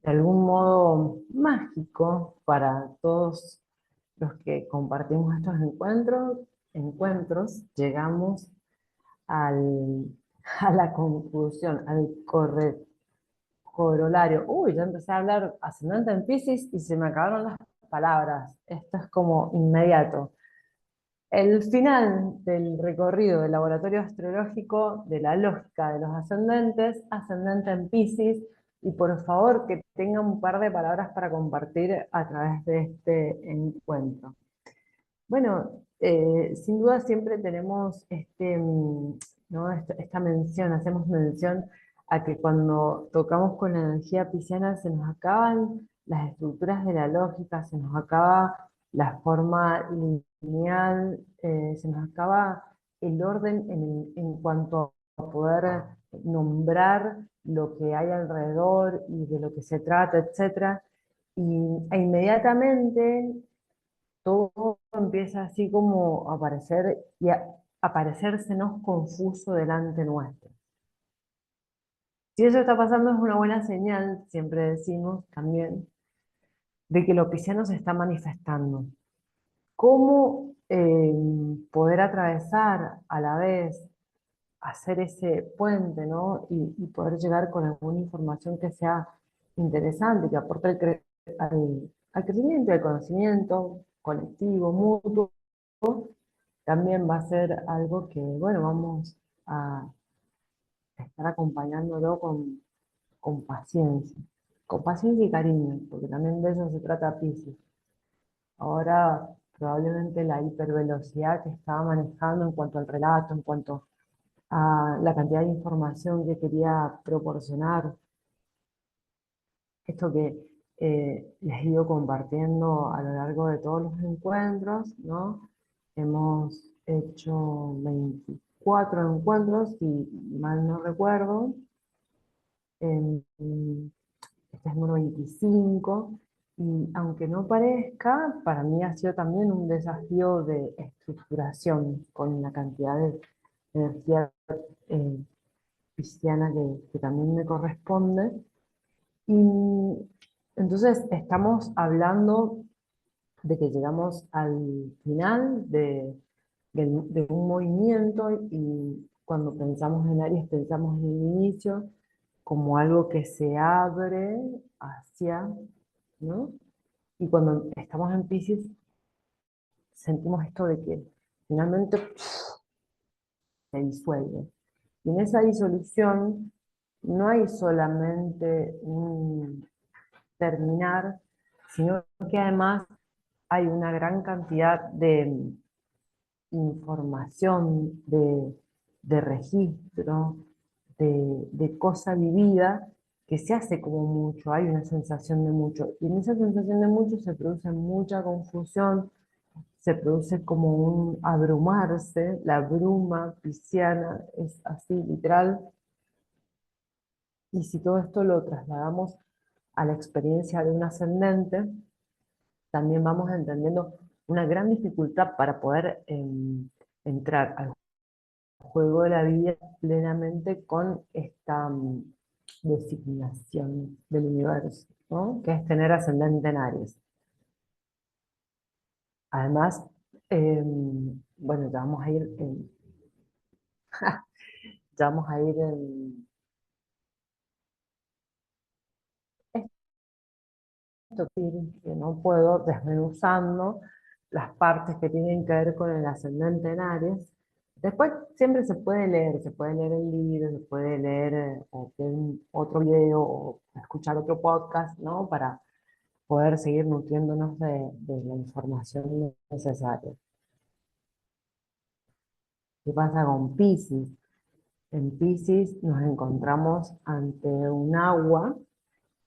de algún modo mágico para todos los que compartimos estos encuentros, llegamos al, a la conclusión, al corolario. Uy, ya empecé a hablar ascendente en Piscis y se me acabaron las palabras. Esto es como inmediato. El final del recorrido del laboratorio astrológico de la lógica de los ascendentes, ascendente en Piscis, y por favor que tenga un par de palabras para compartir a través de este encuentro. Bueno, sin duda siempre tenemos ¿no? esta mención, hacemos mención a que cuando tocamos con la energía pisciana se nos acaban las estructuras de la lógica, se nos acaba la forma lineal, se nos acaba el orden en cuanto a poder nombrar lo que hay alrededor y de lo que se trata, etcétera. E inmediatamente todo empieza así como a aparecer y a aparecérsenos confuso delante nuestro. Si eso está pasando es una buena señal, siempre decimos también, de que lo pisciano se está manifestando. ¿Cómo poder atravesar a la vez, hacer ese puente, ¿no? Y poder llegar con alguna información que sea interesante, que aporte al crecimiento, al conocimiento colectivo, mutuo? También va a ser algo que, bueno, vamos a estar acompañándolo con paciencia y cariño, porque también de eso se trata Piscis. Ahora, probablemente la hipervelocidad que estaba manejando en cuanto al relato, en cuanto a la cantidad de información que quería proporcionar, esto que les he ido compartiendo a lo largo de todos los encuentros, ¿no? Hemos hecho 24 encuentros, si mal no recuerdo. En- Este es el número 25. Y aunque no parezca, para mí ha sido también un desafío de estructuración con la cantidad de energía eh, pisciana que también me corresponde. Y entonces estamos hablando de que llegamos al final de un movimiento y cuando pensamos en Aries pensamos en el inicio como algo que se abre hacia, ¿no? Y cuando estamos en Piscis sentimos esto de que finalmente se disuelve. Y en esa disolución no hay solamente un terminar, sino que además hay una gran cantidad de información, de registro, de cosa vivida que se hace como mucho, hay una sensación de mucho. Y en esa sensación de mucho se produce mucha confusión, se produce como un abrumarse, la bruma pisciana es así literal. Y si todo esto lo trasladamos a la experiencia de un ascendente, también vamos entendiendo una gran dificultad para poder entrar al juego de la vida plenamente con esta designación del universo, ¿no? Que es tener ascendente en Aries. Además, bueno, ya vamos a ir en esto que no puedo desmenuzando las partes que tienen que ver con el ascendente en Aries. Después siempre se puede leer el libro, se puede leer o ver otro video o escuchar otro podcast, ¿no? Para poder seguir nutriéndonos de la información necesaria. ¿Qué pasa con Piscis? En Piscis nos encontramos ante un agua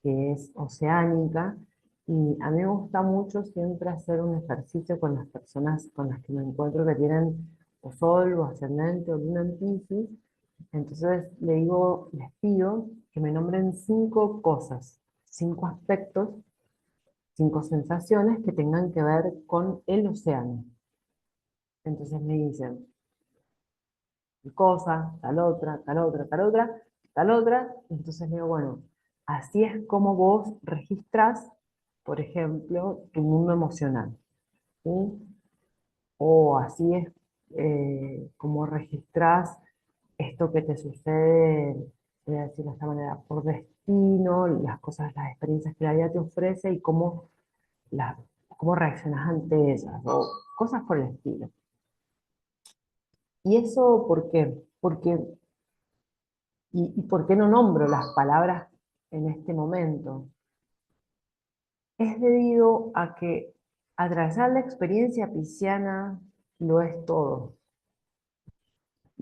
que es oceánica y a mí me gusta mucho siempre hacer un ejercicio con las personas con las que me encuentro que tienen o sol o ascendente o luna en Piscis. Entonces les pido que me nombren 5 cosas, 5 aspectos, 5 sensaciones que tengan que ver con el océano. Entonces me dicen tal cosa, tal otra, tal otra, tal otra, tal otra. Entonces le digo, bueno, Así es como vos registrás, por ejemplo, tu mundo emocional, ¿sí? O así es como registrás esto que te sucede, voy a decirlo de esta manera, por destino, las cosas, las experiencias que la vida te ofrece y las, cómo reaccionas ante ellas, o cosas por el estilo. ¿Y eso por qué? Y por qué no nombro las palabras en este momento? Es debido a que atravesar la experiencia pisciana lo es todo.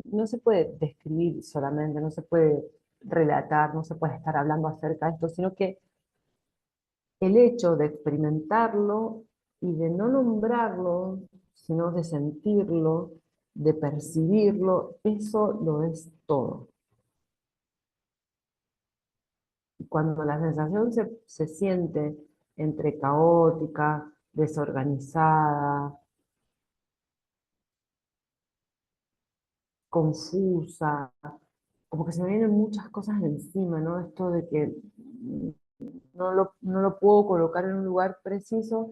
No se puede describir solamente, no se puede relatar, no se puede estar hablando acerca de esto, sino que el hecho de experimentarlo y de no nombrarlo, sino de sentirlo, de percibirlo, eso lo es todo. Y cuando la sensación se siente entre caótica, desorganizada, confusa, como que se me vienen muchas cosas encima, ¿no? Esto de que no lo puedo colocar en un lugar preciso,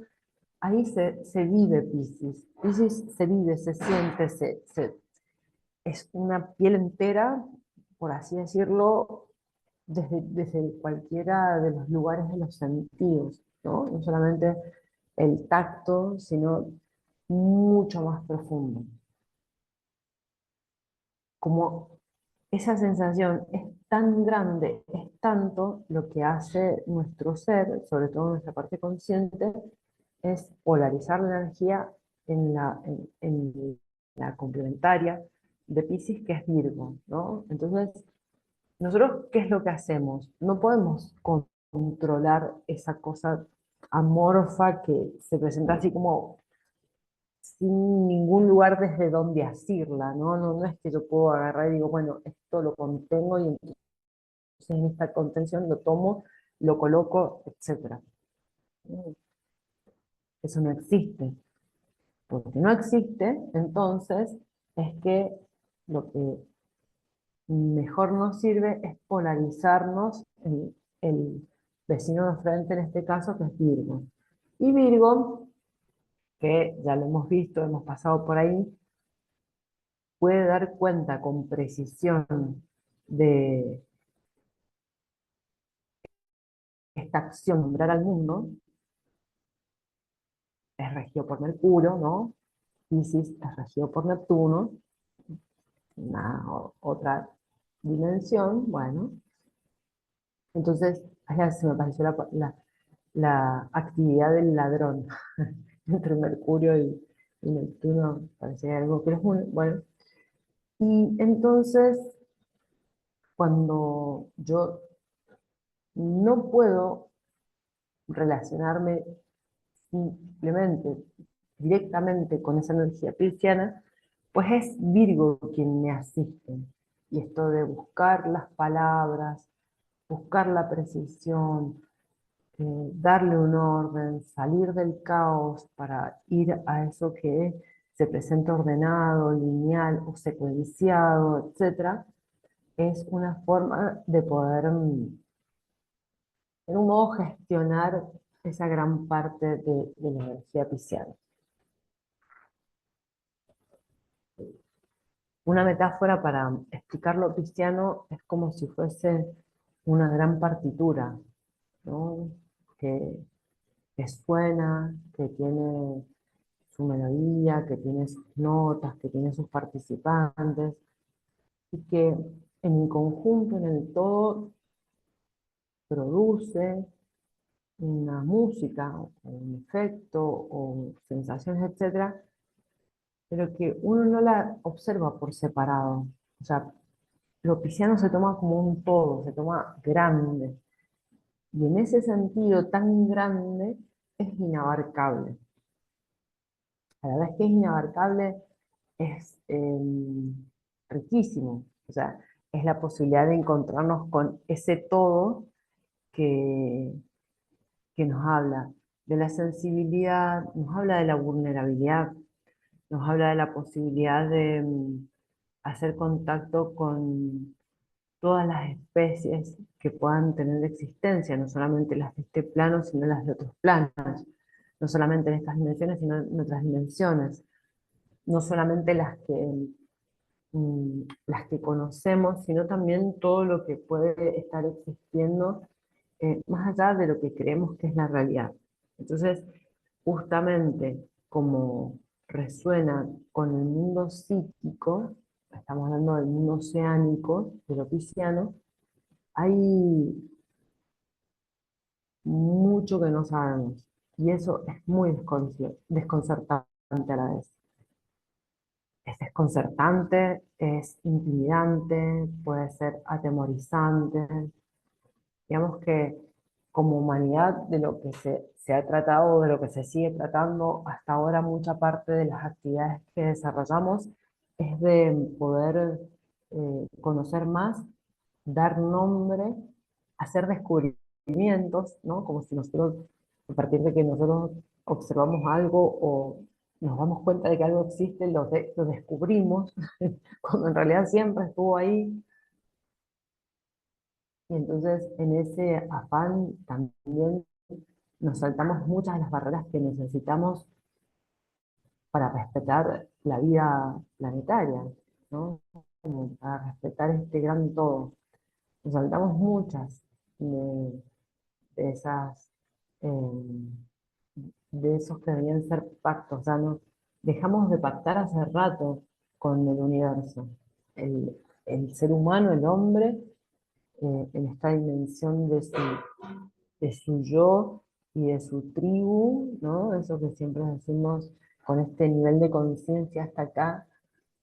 ahí se vive Piscis. Piscis se vive, se siente, es una piel entera, por así decirlo, desde cualquiera de los lugares de los sentidos, ¿no? No solamente el tacto, sino mucho más profundo. Como esa sensación es tan grande, es tanto lo que hace nuestro ser, sobre todo nuestra parte consciente, es polarizar la energía en la complementaria de Piscis, que es Virgo, ¿no? Entonces, nosotros, ¿qué es lo que hacemos? No podemos controlar esa cosa amorfa que se presenta así como sin ningún lugar desde donde asirla, ¿no? No es que yo puedo agarrar y digo, bueno, esto lo contengo y entonces en esta contención lo tomo, lo coloco, etcétera. Eso no existe. Porque no existe, entonces es que lo que mejor nos sirve es polarizarnos en el vecino de frente, en este caso, que es Virgo. Y Virgo, que ya lo hemos visto, hemos pasado por ahí, puede dar cuenta con precisión de esta acción, nombrar al mundo, es regido por Mercurio, ¿no? Piscis es regido por Neptuno, otra dimensión, bueno. Entonces, allá se me pareció la actividad del ladrón entre Mercurio y Neptuno, parecía algo que es muy bueno. Y entonces, cuando yo no puedo relacionarme simplemente, directamente con esa energía pisciana, pues es Virgo quien me asiste. Y esto de buscar las palabras, buscar la precisión, darle un orden, salir del caos para ir a eso que se presenta ordenado, lineal o secuenciado, etcétera, es una forma de poder, de un modo, gestionar esa gran parte de la energía pisciana. Una metáfora para explicar lo pisciano es como si fuese una gran partitura, ¿no? Que, que suena, que tiene su melodía, que tiene sus notas, que tiene sus participantes, y que en el conjunto, en el todo, produce una música, o un efecto, o sensaciones, etcétera, pero que uno no la observa por separado. O sea, lo pisciano se toma como un todo, se toma grande, y en ese sentido tan grande es inabarcable. A la vez que es inabarcable, es riquísimo. O sea, es la posibilidad de encontrarnos con ese todo que, que nos habla de la sensibilidad, nos habla de la vulnerabilidad, nos habla de la posibilidad de hacer contacto con todas las especies que puedan tener existencia, no solamente las de este plano, sino las de otros planos, no solamente en estas dimensiones, sino en otras dimensiones, no solamente las que conocemos, sino también todo lo que puede estar existiendo más allá de lo que creemos que es la realidad. Entonces, justamente como resuena con el mundo psíquico, estamos hablando del mundo oceánico, del lo pisciano, hay mucho que no sabemos, y eso es muy desconcertante a la vez. Es desconcertante, es intimidante, puede ser atemorizante. Digamos que como humanidad, de lo que se ha tratado, de lo que se sigue tratando hasta ahora, mucha parte de las actividades que desarrollamos es de poder conocer más, dar nombre, hacer descubrimientos, ¿no? Como si nosotros, a partir de que nosotros observamos algo o nos damos cuenta de que algo existe, lo descubrimos, cuando en realidad siempre estuvo ahí. Y entonces en ese afán también nos saltamos muchas de las barreras que necesitamos para respetar la vida planetaria, ¿no? Como para respetar este gran todo. Nos saltamos muchas de esas, eh, de esos que deberían ser pactos. O sea, no, dejamos de pactar hace rato con el universo. El, el ser humano, el hombre, en esta dimensión de su yo y de su tribu, ¿no? Eso que siempre decimos con este nivel de conciencia hasta acá,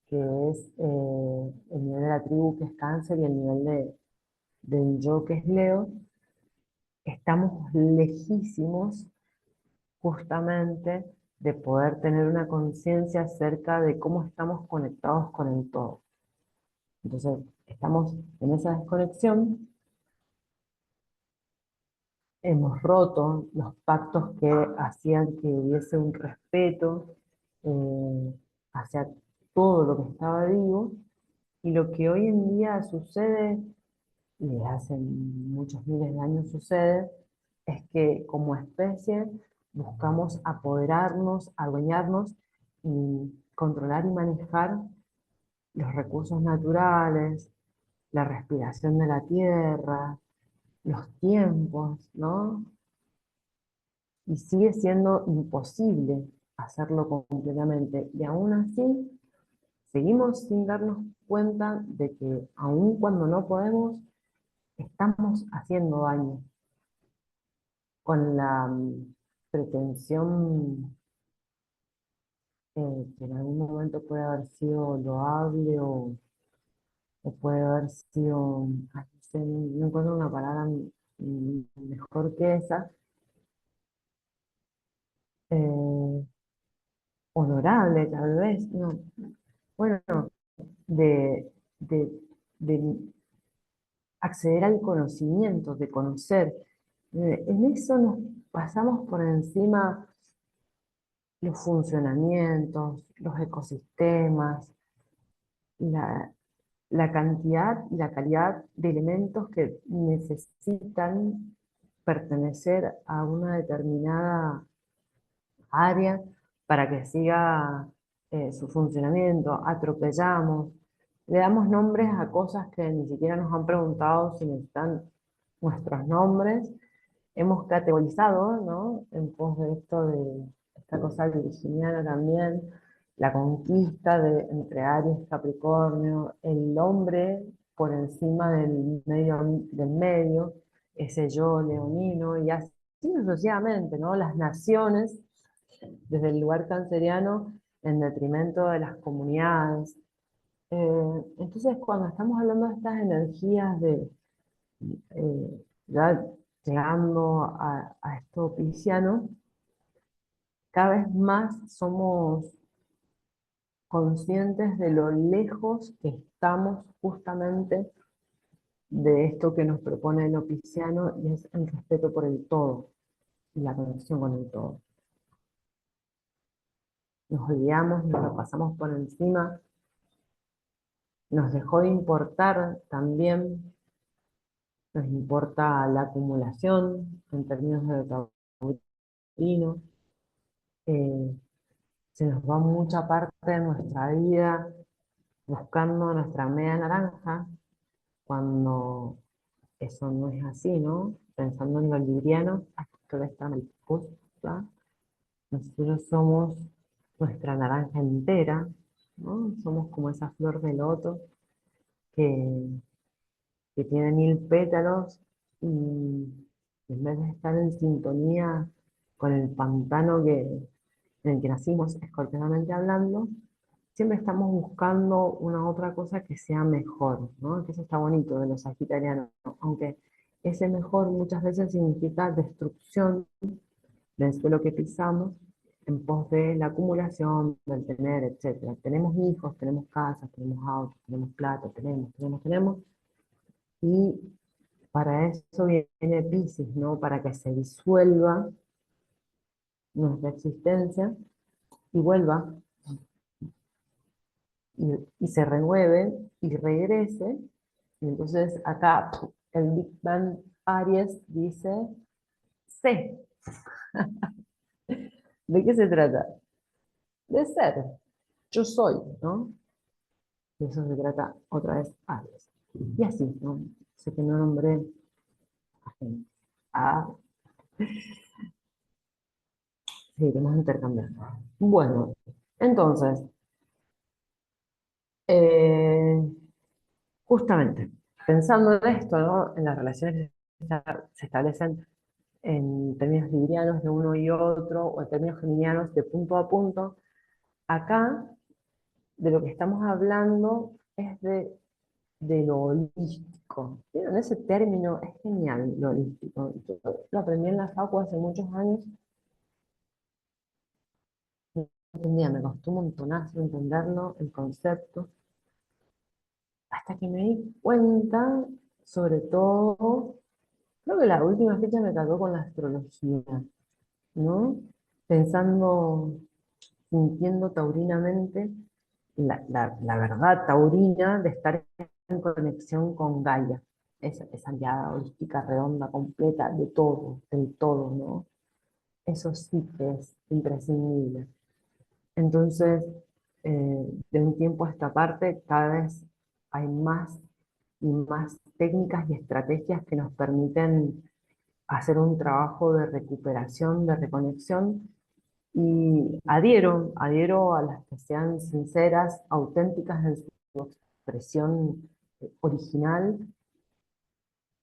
que es el nivel de la tribu que es Cáncer y el nivel del yo que es Leo, estamos lejísimos justamente de poder tener una conciencia acerca de cómo estamos conectados con el todo. Entonces, estamos en esa desconexión. Hemos roto los pactos que hacían que hubiese un respeto hacia todo lo que estaba vivo, y lo que hoy en día sucede, y desde hace muchos miles de años sucede, es que como especie buscamos apoderarnos, adueñarnos y controlar y manejar los recursos naturales, la respiración de la tierra, los tiempos, ¿no? Y sigue siendo imposible hacerlo completamente. Y aún así, seguimos sin darnos cuenta de que aun cuando no podemos, estamos haciendo daño con la pretensión que en algún momento puede haber sido loable o puede haber sido, ay, no sé, no encuentro una palabra mejor que esa, eh, honorable tal vez, no, bueno, de, de, de acceder al conocimiento, de conocer. En eso nos pasamos por encima los funcionamientos, los ecosistemas, la, la cantidad y la calidad de elementos que necesitan pertenecer a una determinada área para que siga su funcionamiento. Atropellamos, le damos nombres a cosas que ni siquiera nos han preguntado si necesitan nuestros nombres. Hemos categorizado, ¿no? En pos de esto de esta cosa virginiana también, la conquista entre Aries y Capricornio, el hombre por encima del medio, ese yo leonino, y así sucesivamente, ¿no? Las naciones desde el lugar canceriano en detrimento de las comunidades. Entonces, cuando estamos hablando de estas energías ya llegando a esto pisciano, cada vez más somos conscientes de lo lejos que estamos justamente de esto que nos propone lo pisciano, y es el respeto por el todo y la conexión con el todo. Nos olvidamos, nos lo pasamos por encima nos dejó de importar también, nos importa la acumulación en términos de taurino, eh, se nos va mucha parte de nuestra vida buscando nuestra media naranja, cuando eso no es así, ¿no? Pensando en lo libriano, acá está mariposa, nosotros somos nuestra naranja entera, ¿no? Somos como esa flor de loto que, que tiene 1000 pétalos y en vez de estar en sintonía con el pantano en el que nacimos, escorpionalmente hablando, siempre estamos buscando una otra cosa que sea mejor, ¿no? Que eso está bonito de los sagitarianos, ¿no? Aunque ese mejor muchas veces significa destrucción del suelo que pisamos en pos de la acumulación, del tener, etcétera. Tenemos hijos, tenemos casas, tenemos autos, tenemos plata, tenemos, y para eso viene Piscis, ¿no? Para que se disuelva nuestra existencia y vuelva y se renueve y regrese. Y entonces acá el Big Bang Aries dice sé. ¿De qué se trata? De ser. Yo soy, ¿no? De eso se trata otra vez Aries. Y así, ¿no? Sé que no nombré a gente. Ah, seguiremos intercambiando. Bueno, entonces, eh, justamente, pensando en esto, ¿no? En las relaciones que se establecen en términos librianos de uno y otro, o en términos geminianos de punto a punto, acá de lo que estamos hablando es de lo holístico. ¿Vieron? Ese término es genial, lo holístico. Yo lo aprendí en la facu hace muchos años, no entendía, me costó un montonazo entenderlo, el concepto, hasta que me di cuenta, sobre todo, creo que la última fecha me cargó con la astrología, ¿no? Pensando, sintiendo taurinamente la verdad taurina de estar en conexión con Gaia, esa mirada holística, redonda, completa, de todo, del todo, ¿no? Eso sí que es imprescindible. Entonces, de un tiempo a esta parte, cada vez hay más y más técnicas y estrategias que nos permiten hacer un trabajo de recuperación, de reconexión, y adhiero a las que sean sinceras, auténticas en su expresión original.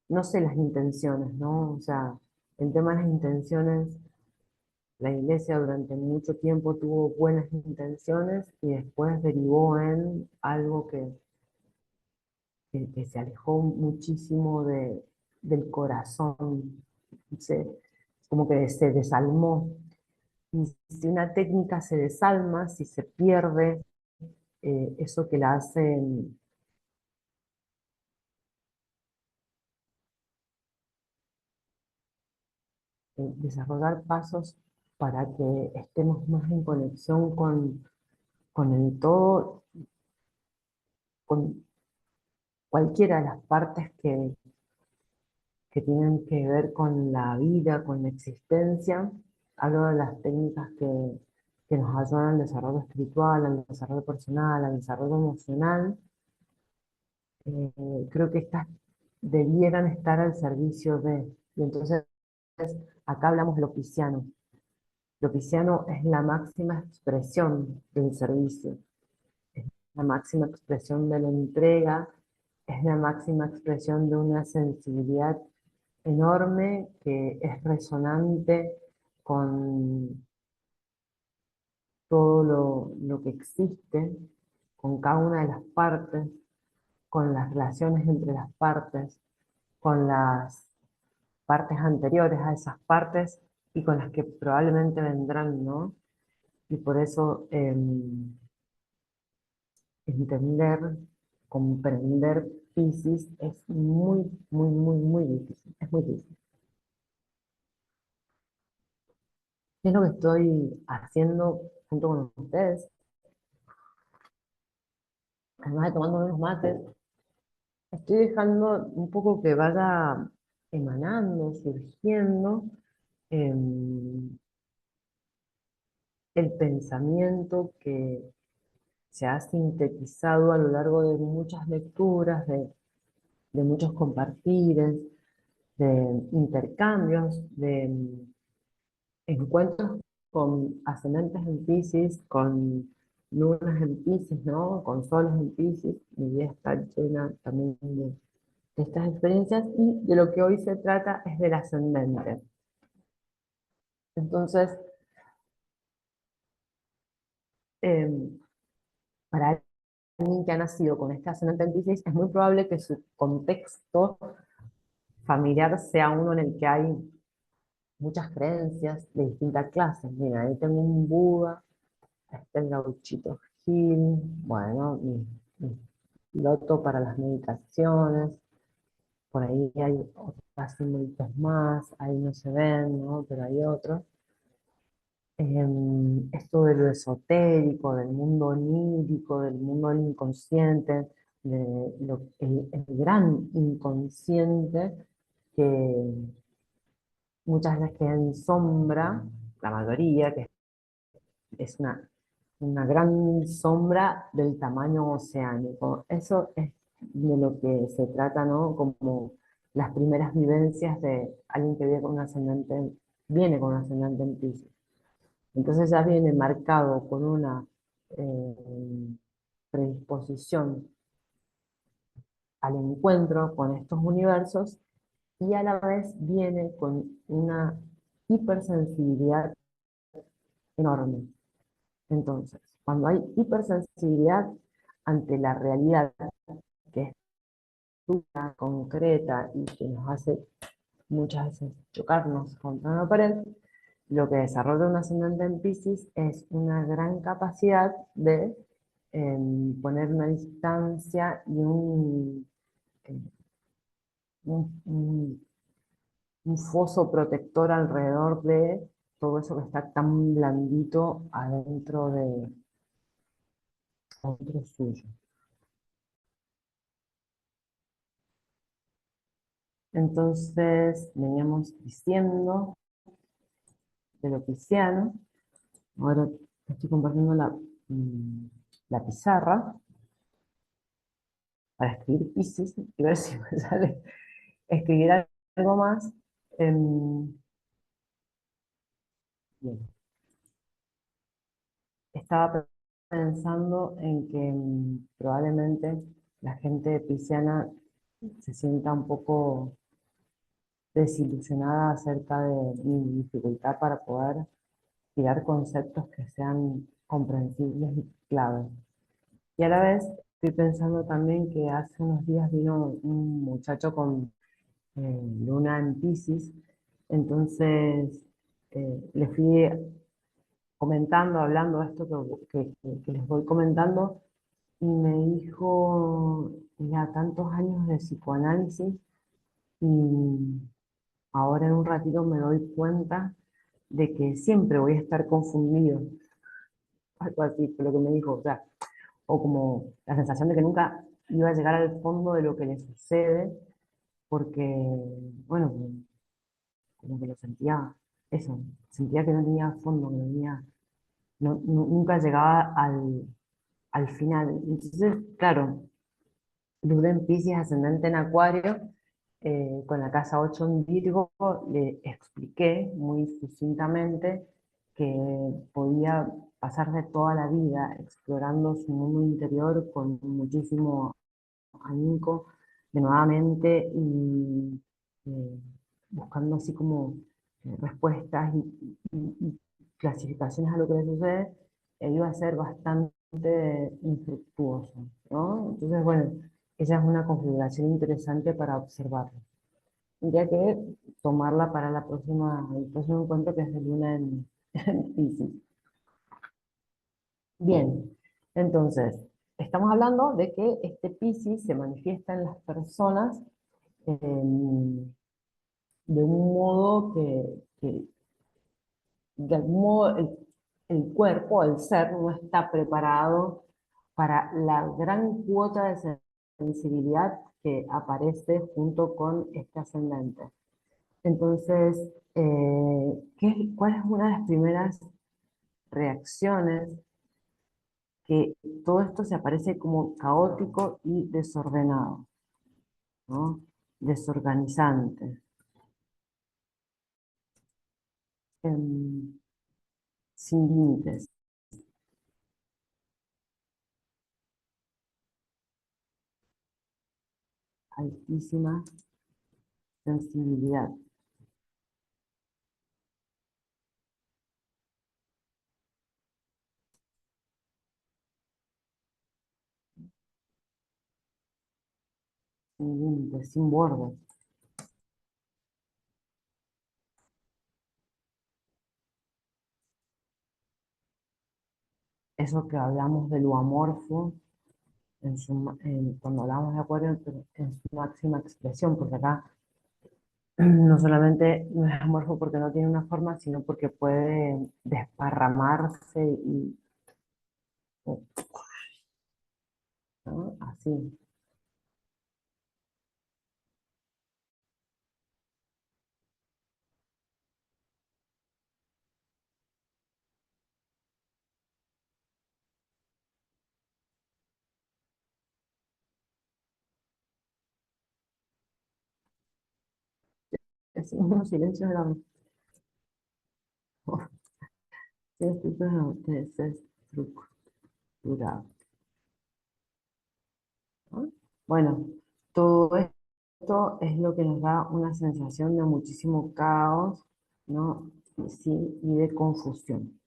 No sé las intenciones, ¿no? O sea, el tema de las intenciones, la iglesia durante mucho tiempo tuvo buenas intenciones y después derivó en algo que se alejó muchísimo del corazón, como que se desalmó. Y si una técnica se desalma, si se pierde eso que la hace desarrollar pasos para que estemos más en conexión con el todo, con cualquiera de las partes que tienen que ver con la vida, con la existencia. Hablo de las técnicas que nos ayudan al desarrollo espiritual, al desarrollo personal, al desarrollo emocional. Creo que estas debieran estar al servicio de, y entonces acá hablamos de lo pisciano. Lo pisciano es la máxima expresión del servicio, la máxima expresión de la entrega, es la máxima expresión de una sensibilidad enorme que es resonante con todo lo que existe, con cada una de las partes, con las relaciones entre las partes, con las partes anteriores a esas partes y con las que probablemente vendrán, ¿no? Y por eso entender, comprender Piscis es muy, muy, muy, muy difícil. Es muy difícil. ¿Qué es lo que estoy haciendo junto con ustedes? además de tomando unos mates, estoy dejando un poco que vaya emanando, surgiendo em, el pensamiento que se ha sintetizado a lo largo de muchas lecturas, de muchos compartires, de intercambios, de encuentros con ascendentes en Piscis, con lunas en Piscis, ¿no? Con soles en Piscis. Mi vida está llena también de estas experiencias y de lo que hoy se trata es del ascendente. Entonces, eh, para alguien que ha nacido con este ascendente en Piscis, es muy probable que su contexto familiar sea uno en el que hay muchas creencias de distintas clases. Mira, ahí tengo un Buda, está el gauchito Gil, bueno, mi piloto para las meditaciones, por ahí hay otros simbolitos más, ahí no se ven, ¿no? Pero hay otros. Esto de lo esotérico, del mundo onírico, del mundo del inconsciente, el gran inconsciente que muchas veces queda en sombra, la mayoría, que es una gran sombra del tamaño oceánico. Eso es de lo que se trata, ¿no? Como las primeras vivencias de alguien que viene con un ascendente en Piscis. Entonces ya viene marcado con una predisposición al encuentro con estos universos y a la vez viene con una hipersensibilidad enorme. Entonces, cuando hay hipersensibilidad ante la realidad que es dura, concreta y que nos hace muchas veces chocarnos contra una pared, lo que desarrolla un ascendente en Piscis es una gran capacidad de poner una distancia y eh, un un foso protector alrededor de todo eso que está tan blandito adentro suyo. Entonces, veníamos diciendo de lo pisciano. Ahora estoy compartiendo mm, la pizarra para escribir Piscis y ver si me sale escribir algo más. Bien. Estaba pensando en que probablemente la gente pisciana se sienta un poco desilusionada acerca de mi dificultad para poder tirar conceptos que sean comprensibles y claves. Y a la vez estoy pensando también que hace unos días vino un muchacho con luna en Piscis, entonces le fui comentando, hablando de esto que les voy comentando, y me dijo, ya tantos años de psicoanálisis y ahora en un ratito me doy cuenta de que siempre voy a estar confundido, algo así fue lo que me dijo, o sea, o como la sensación de que nunca iba a llegar al fondo de lo que le sucede, porque, bueno, como que lo sentía, eso, sentía que no tenía fondo, que no tenía, nunca llegaba al final. Entonces, claro, Luna en Piscis, ascendente en Acuario, con la casa 8 en Virgo, le expliqué muy sucintamente que podía pasar de toda la vida explorando su mundo interior con muchísimo ahínco, de nuevamente, y eh, buscando así como respuestas y clasificaciones a lo que le sucede, iba a ser bastante infructuoso, ¿no? Entonces, bueno, esa es una configuración interesante para observarlo. Tendría que tomarla para el próximo encuentro que es de luna en Piscis. Bien, entonces, estamos hablando de que este Piscis se manifiesta en las personas de un modo que de algún modo el cuerpo, el ser, no está preparado para la gran cuota de sensibilidad que aparece junto con este ascendente. Entonces, ¿cuál es una de las primeras reacciones? Que todo esto se aparece como caótico y desordenado, ¿no? Desorganizante, em, sin límites, altísima sensibilidad. Sin límites, sin bordes. Eso que hablamos de lo amorfo, cuando hablamos de Acuario, en su máxima expresión, porque acá no solamente no es amorfo porque no tiene una forma, sino porque puede desparramarse y, ¿no? Así. Es un silencio desestructurado, ¿no? Bueno, todo esto es lo que nos da una sensación de muchísimo caos, ¿no? Y sí, y de confusión.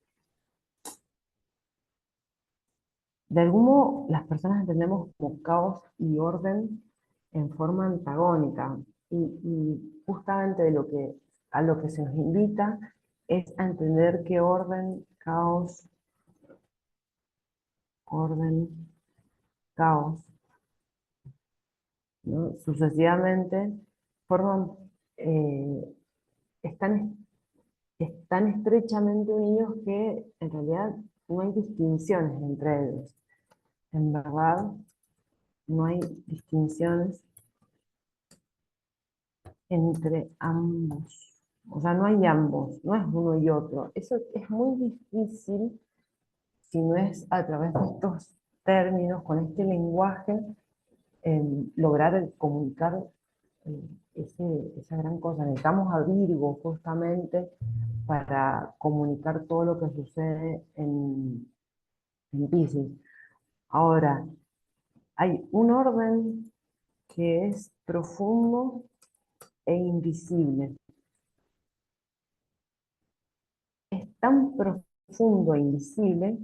De algún modo, las personas entendemos como caos y orden en forma antagónica, y justamente a lo que se nos invita es a entender que orden, caos, orden, caos, ¿no? Sucesivamente forman, eh, están, están estrechamente unidos que en realidad no hay distinciones entre ellos. En verdad, no hay distinciones entre ambos. O sea, no hay ambos, no es uno y otro. Eso es muy difícil si no es a través de estos términos, con este lenguaje, lograr comunicar esa gran cosa. Necesitamos a Virgo justamente para comunicar todo lo que sucede en Piscis. Ahora, hay un orden que es profundo e invisible. Es tan profundo e invisible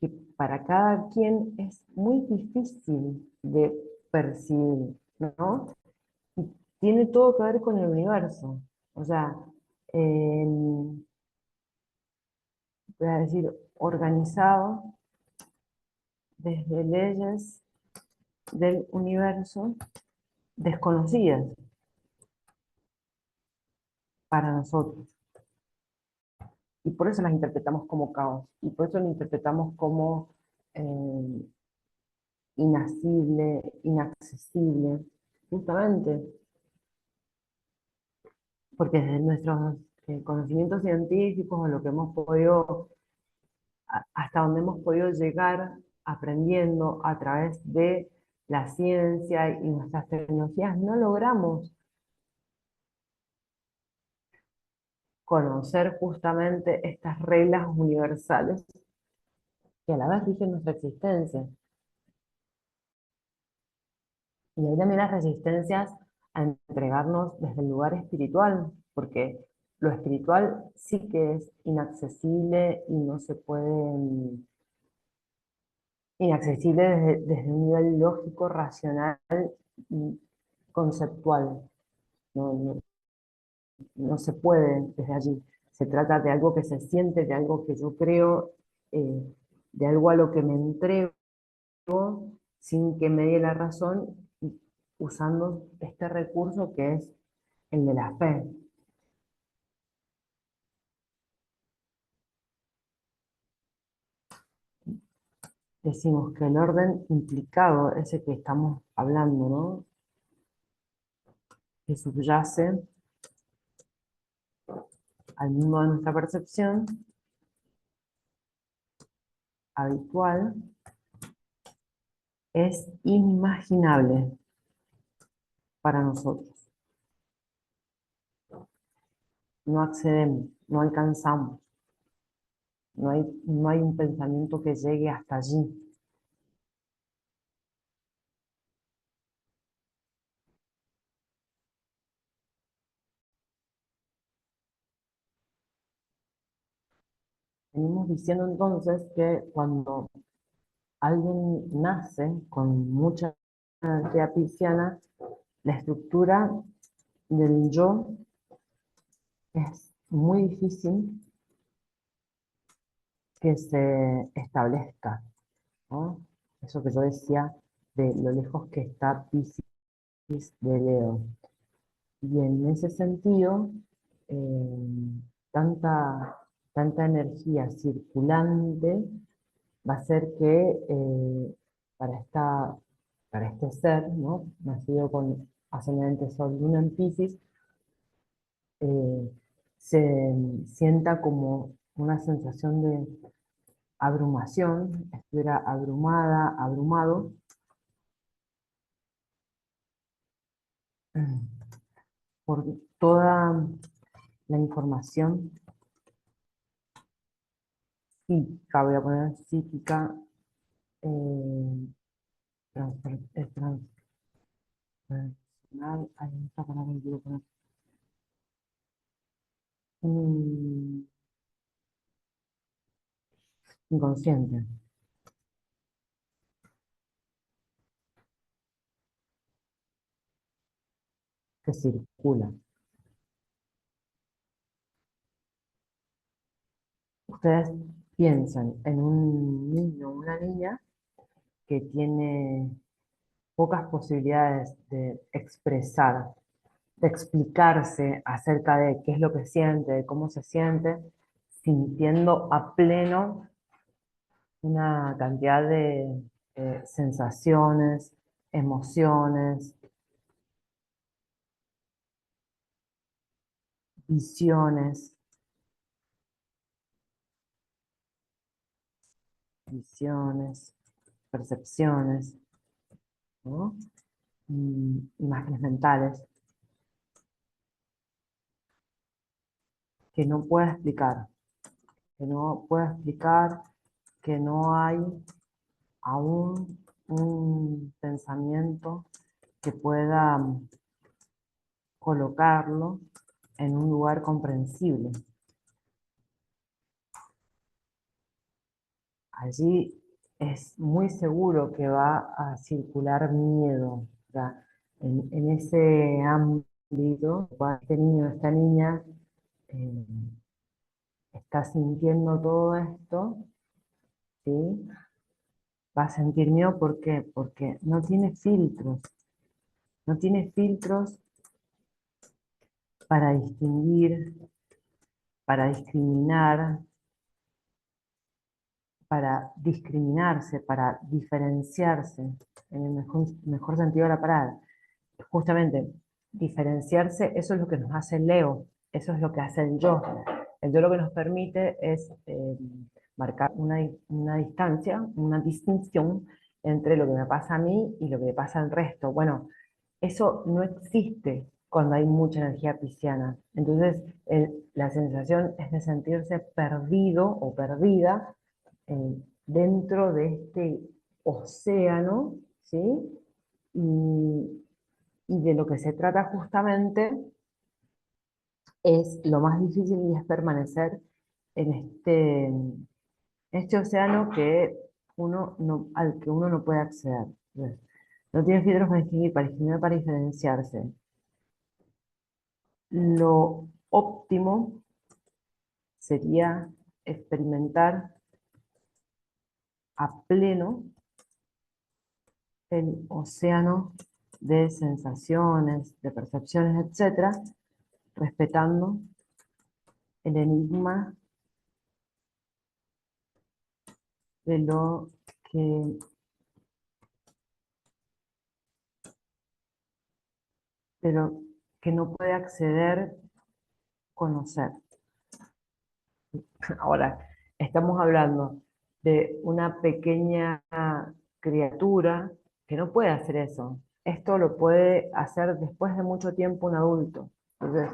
que para cada quien es muy difícil de percibir, ¿no? Y tiene todo que ver con el universo. O sea, eh, voy a decir, organizado desde leyes del universo desconocidas para nosotros. Y por eso las interpretamos como caos. Y por eso las interpretamos como eh, inasible, inaccesible. Justamente porque desde nuestros conocimientos científicos, o lo que hemos podido, hasta donde hemos podido llegar aprendiendo a través de la ciencia y nuestras tecnologías, no logramos conocer justamente estas reglas universales que a la vez rigen nuestra existencia. Y hay también las resistencias a entregarnos desde el lugar espiritual, porque lo espiritual sí que es inaccesible y no se puede, inaccesible desde un nivel lógico, racional y conceptual. No, no, no se puede desde allí. Se trata de algo que se siente, de algo que yo creo, eh, de algo a lo que me entrego sin que me dé la razón, usando este recurso que es el de la fe. decimos que el orden implicado, ese que estamos hablando, ¿no? Que subyace al mundo de nuestra percepción habitual, es inimaginable para nosotros. No accedemos, no alcanzamos, no hay un pensamiento que llegue hasta allí. Venimos diciendo entonces que cuando alguien nace con mucha energía pisciana, la estructura del yo es muy difícil que se establezca, ¿no? Eso que yo decía de lo lejos que está Piscis de Leo. Y en ese sentido, eh, tanta, tanta energía circulante va a hacer que para, para este ser, ¿no? Nacido con ascendente Sol, Luna en Piscis, eh, se sienta como una sensación de abrumación, estuviera abrumada, abrumado, por toda la información psíquica, voy a poner psíquica, eh, transpersonal, hay esta palabra que quiero poner, mm, inconsciente, que circula. Ustedes piensan en un niño o una niña que tiene pocas posibilidades de expresar, de explicarse acerca de qué es lo que siente, de cómo se siente, sintiendo a pleno una cantidad de sensaciones, emociones, visiones, visiones, percepciones, ¿no? Imágenes mentales que no puede explicar, que no puede explicar, que no hay aún un pensamiento que pueda colocarlo en un lugar comprensible. Allí es muy seguro que va a circular miedo. O sea, en ese ámbito, cuando este niño o esta niña eh, está sintiendo todo esto, ¿sí? Va a sentir miedo, ¿por qué? Porque no tiene filtros para distinguir, para discriminar, para discriminarse, para diferenciarse, en el mejor sentido de la palabra. Justamente, diferenciarse, eso es lo que nos hace el Leo, eso es lo que hace el yo. El yo lo que nos permite es marcar una distancia, una distinción entre lo que me pasa a mí y lo que le pasa al resto. Bueno, eso no existe cuando hay mucha energía pisciana. Entonces, la sensación es de sentirse perdido o perdida dentro de este océano, ¿sí? Y, y de lo que se trata justamente es lo más difícil y es permanecer en este océano que al que uno no puede acceder. Entonces, no tiene filtros para distinguir, para diferenciarse. Lo óptimo sería experimentar a pleno el océano de sensaciones, de percepciones, etcétera, respetando el enigma de lo que, pero que no puede acceder, conocer. Ahora, estamos hablando de una pequeña criatura que no puede hacer eso. Esto lo puede hacer después de mucho tiempo un adulto. Entonces,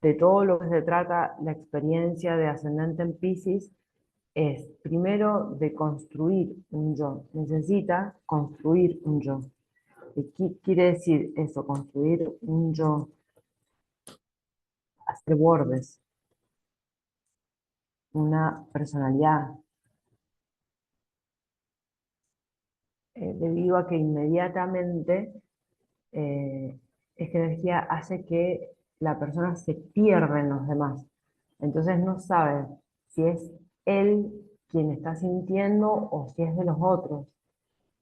de todo lo que se trata la experiencia de ascendente en Piscis es primero de construir un yo. Necesita construir un yo. ¿Y qué quiere decir eso? Construir un yo, hacer bordes, una personalidad, debido a que inmediatamente esta energía hace que la persona se pierda en los demás. Entonces no sabe si es él quien está sintiendo o si es de los otros.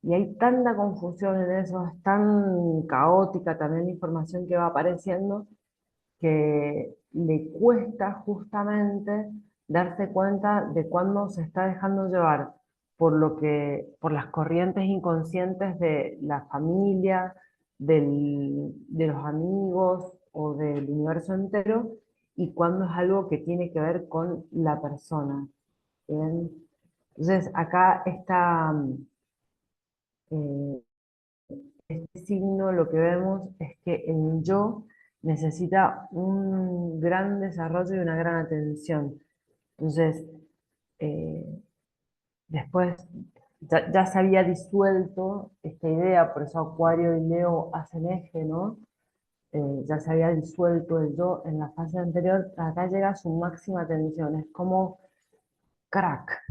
Y hay tanta confusión en eso, es tan caótica también la información que va apareciendo, que le cuesta justamente darse cuenta de cuándo se está dejando llevar por las corrientes inconscientes de la familia, de los amigos o del universo entero, y cuándo es algo que tiene que ver con la persona. ¿Bien? Entonces, acá está eh, este signo, lo que vemos es que el yo necesita un gran desarrollo y una gran atención. Entonces, eh, después ya se había disuelto esta idea, por eso Acuario y Leo hacen eje, ¿no? Ya se había disuelto el yo en la fase anterior, acá llega a su máxima tensión, es como crack,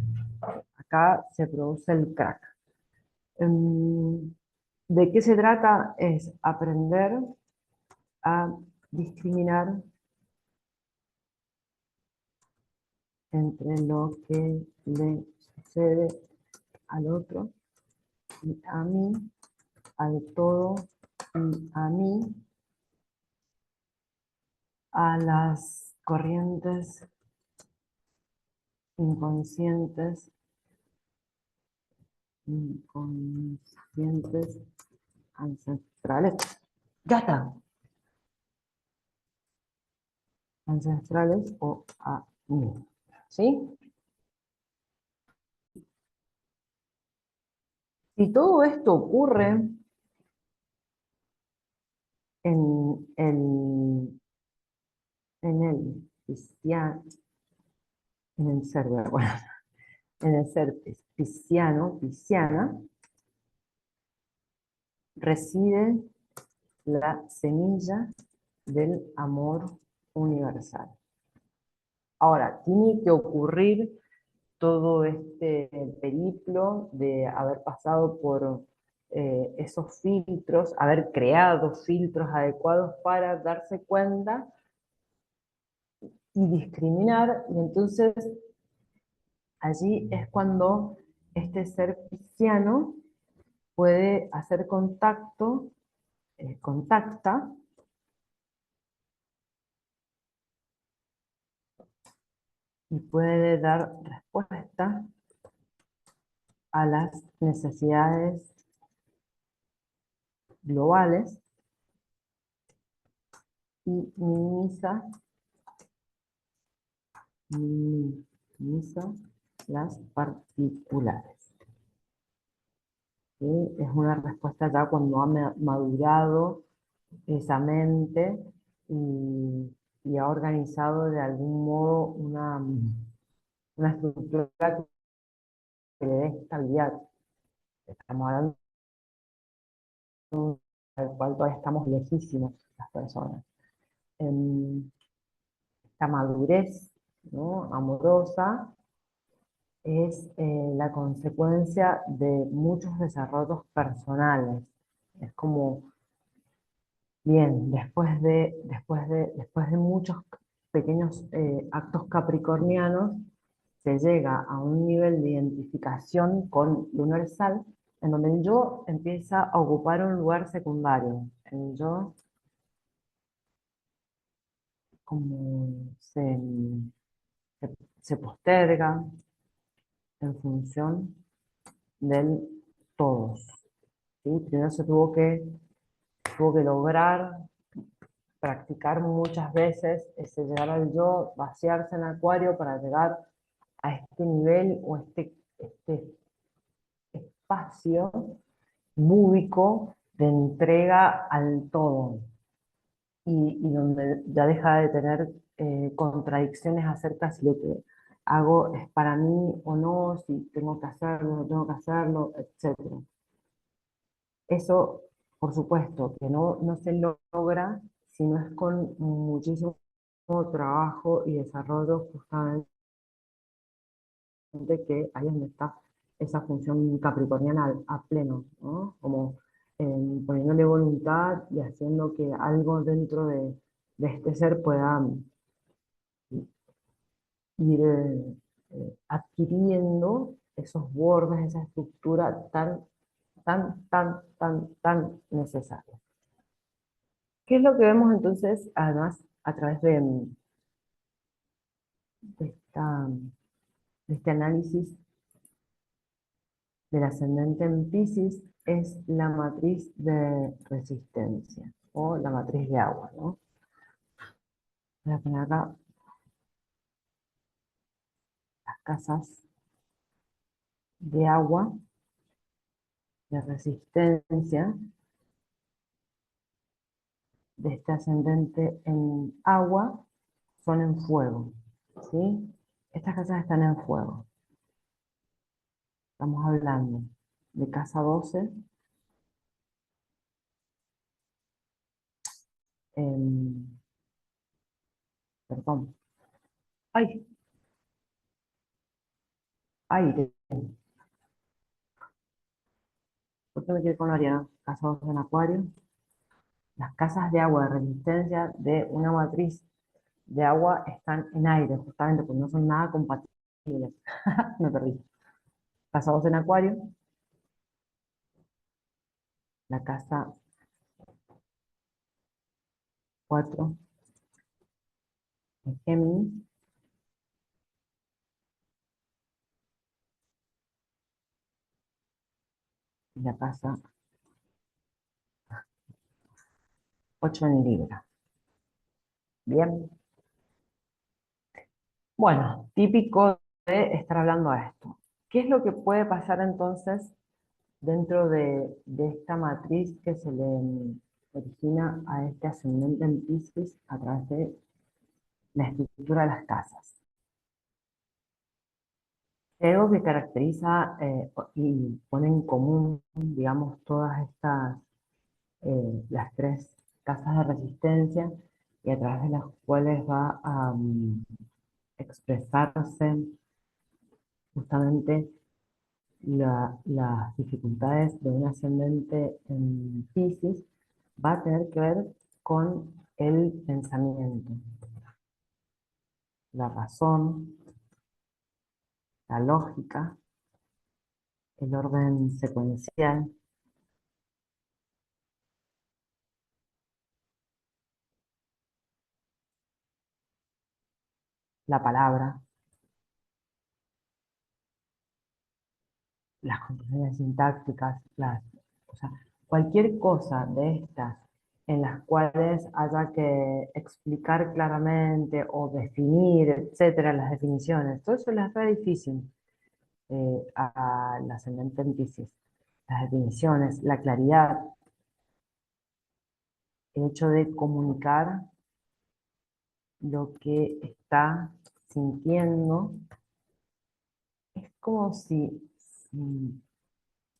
acá se produce el crack. Em, ¿De qué se trata? Es aprender a discriminar entre lo que le sucede al otro y a mí, al todo y a mí, a las corrientes inconscientes, inconscientes ancestrales. Ya está. Ancestrales o a mí. ¿Sí? Si todo esto ocurre en el en el ser, bueno, en el ser pisciano, pisciana, reside la semilla del amor universal. Ahora, tiene que ocurrir todo este periplo de haber pasado por esos filtros, haber creado filtros adecuados para darse cuenta y discriminar, y entonces allí es cuando este ser pisciano puede hacer contacto, contacta y puede dar respuesta a las necesidades globales y minimiza las particulares. ¿Sí? Es una respuesta ya cuando ha madurado esa mente y ha organizado de algún modo una estructura que le dé estabilidad. Estamos hablando del cual todavía estamos lejísimos las personas. Esta madurez, ¿no?, amorosa es la consecuencia de muchos desarrollos personales. Es como, bien, después de muchos pequeños actos capricornianos, se llega a un nivel de identificación con lo universal, en donde el yo empieza a ocupar un lugar secundario. El yo como se posterga en función del todos. ¿Sí? Primero tuvo que lograr practicar muchas veces ese llegar al yo, vaciarse en Acuario para llegar a este nivel o este espacio búdico de entrega al todo y donde ya deja de tener contradicciones acerca si lo que hago es para mí o no, si tengo que hacerlo, no tengo que hacerlo, etc. Eso, por supuesto, que no se logra si no es con muchísimo trabajo y desarrollo justamente que ahí es donde está esa función capricorniana a pleno, ¿no? Como poniéndole voluntad y haciendo que algo dentro de este ser pueda ir adquiriendo esos bordes, esa estructura tan necesaria. ¿Qué es lo que vemos entonces, además, a través de de este análisis del ascendente en Piscis? Es la matriz de resistencia o la matriz de agua, ¿no? Voy a poner acá las casas de agua, de resistencia, de este ascendente en agua, son en fuego, ¿sí? Estas casas están en fuego. Estamos hablando de casa 12, em, perdón, ay, aire. ¿Por qué me quedé con Ariana? Casa 12 en Acuario. Las casas de agua de resistencia de una matriz de agua están en aire, justamente porque no son nada compatibles. Me perdí. Casa 12 en Acuario, la casa 4 en Géminis, y la casa 8 en Libra. Bien. Bueno, típico de estar hablando de esto. ¿Qué es lo que puede pasar entonces dentro de esta matriz que se le origina a este ascendente en Piscis a través de la estructura de las casas? Algo que caracteriza y pone en común, digamos, todas estas, las tres casas de resistencia y a través de las cuales va a expresarse justamente las dificultades de un ascendente en Piscis, va a tener que ver con el pensamiento, la razón, la lógica, el orden secuencial, la palabra, las construcciones sintácticas, o sea, cualquier cosa de estas en las cuales haya que explicar claramente o definir, etcétera, las definiciones, todo eso les hace difícil al ascendente en Piscis. Las definiciones, la claridad, el hecho de comunicar lo que está sintiendo, es como si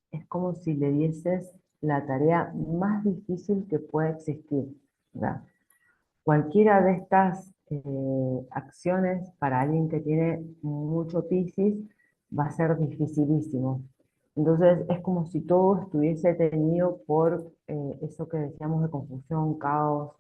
es como si le dieses la tarea más difícil que puede existir, ¿verdad? Cualquiera de estas acciones para alguien que tiene mucho Piscis va a ser dificilísimo. Entonces es como si todo estuviese tenido por eso que decíamos de confusión, caos,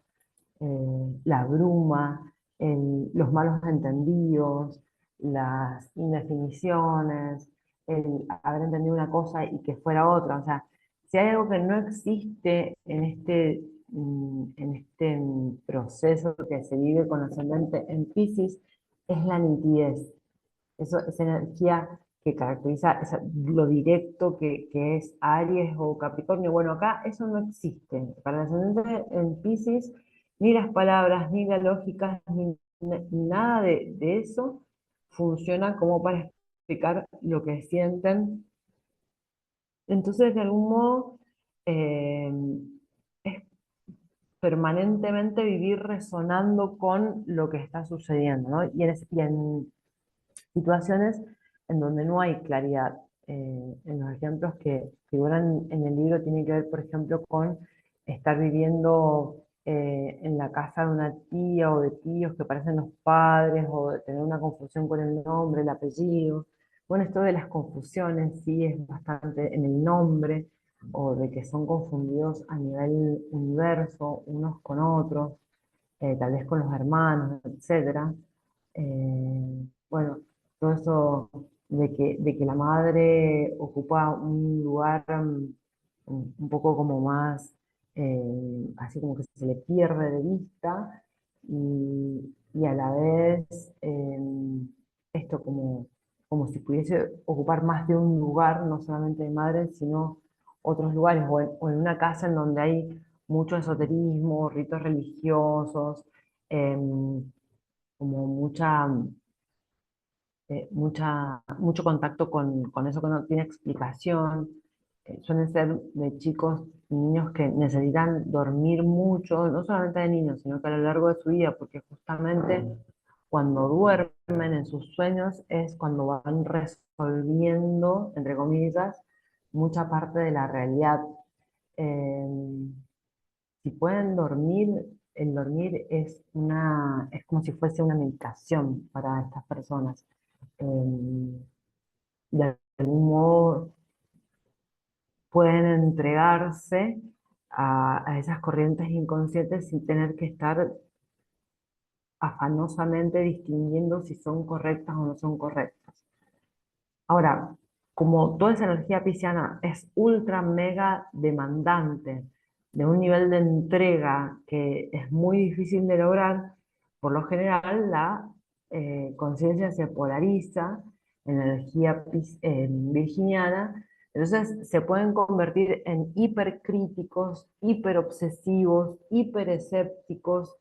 la bruma, los malos entendidos, las indefiniciones, el haber entendido una cosa y que fuera otra. O sea, si hay algo que no existe en este proceso que se vive con ascendente en Piscis, es la nitidez. Esa energía que caracteriza lo directo que es Aries o Capricornio. Bueno, acá eso no existe. Para el ascendente en Piscis, ni las palabras, ni la lógica, ni nada de eso funciona como para explicar lo que sienten. Entonces, de algún modo, eh, es permanentemente vivir resonando con lo que está sucediendo, ¿no? Y en situaciones en donde no hay claridad. En los ejemplos que figuran en el libro tiene que ver, por ejemplo, con estar viviendo en la casa de una tía o de tíos que parecen los padres, o de tener una confusión con el nombre, el apellido. Bueno, esto de las confusiones sí es bastante en el nombre, o de que son confundidos a nivel universo unos con otros, tal vez con los hermanos, etcétera. Bueno, todo eso de que la madre ocupa un lugar un poco como más, así como que se le pierde de vista, y a la vez esto como si pudiese ocupar más de un lugar, no solamente de madre, sino otros lugares, o en una casa en donde hay mucho esoterismo, ritos religiosos, em, como mucho contacto con eso que no tiene explicación. Suelen ser de chicos y niños que necesitan dormir mucho, no solamente de niños, sino que a lo largo de su vida, porque justamente cuando duermen en sus sueños es cuando van resolviendo, entre comillas, mucha parte de la realidad. Eh, si pueden dormir, el dormir es como si fuese una meditación para estas personas. De algún modo pueden entregarse a esas corrientes inconscientes sin tener que estar afanosamente distinguiendo si son correctas o no son correctas. Ahora, como toda esa energía pisciana es ultra mega demandante, de un nivel de entrega que es muy difícil de lograr, por lo general la conciencia se polariza en la energía virginiana. Entonces se pueden convertir en hipercríticos, hiperobsesivos, hiperescépticos,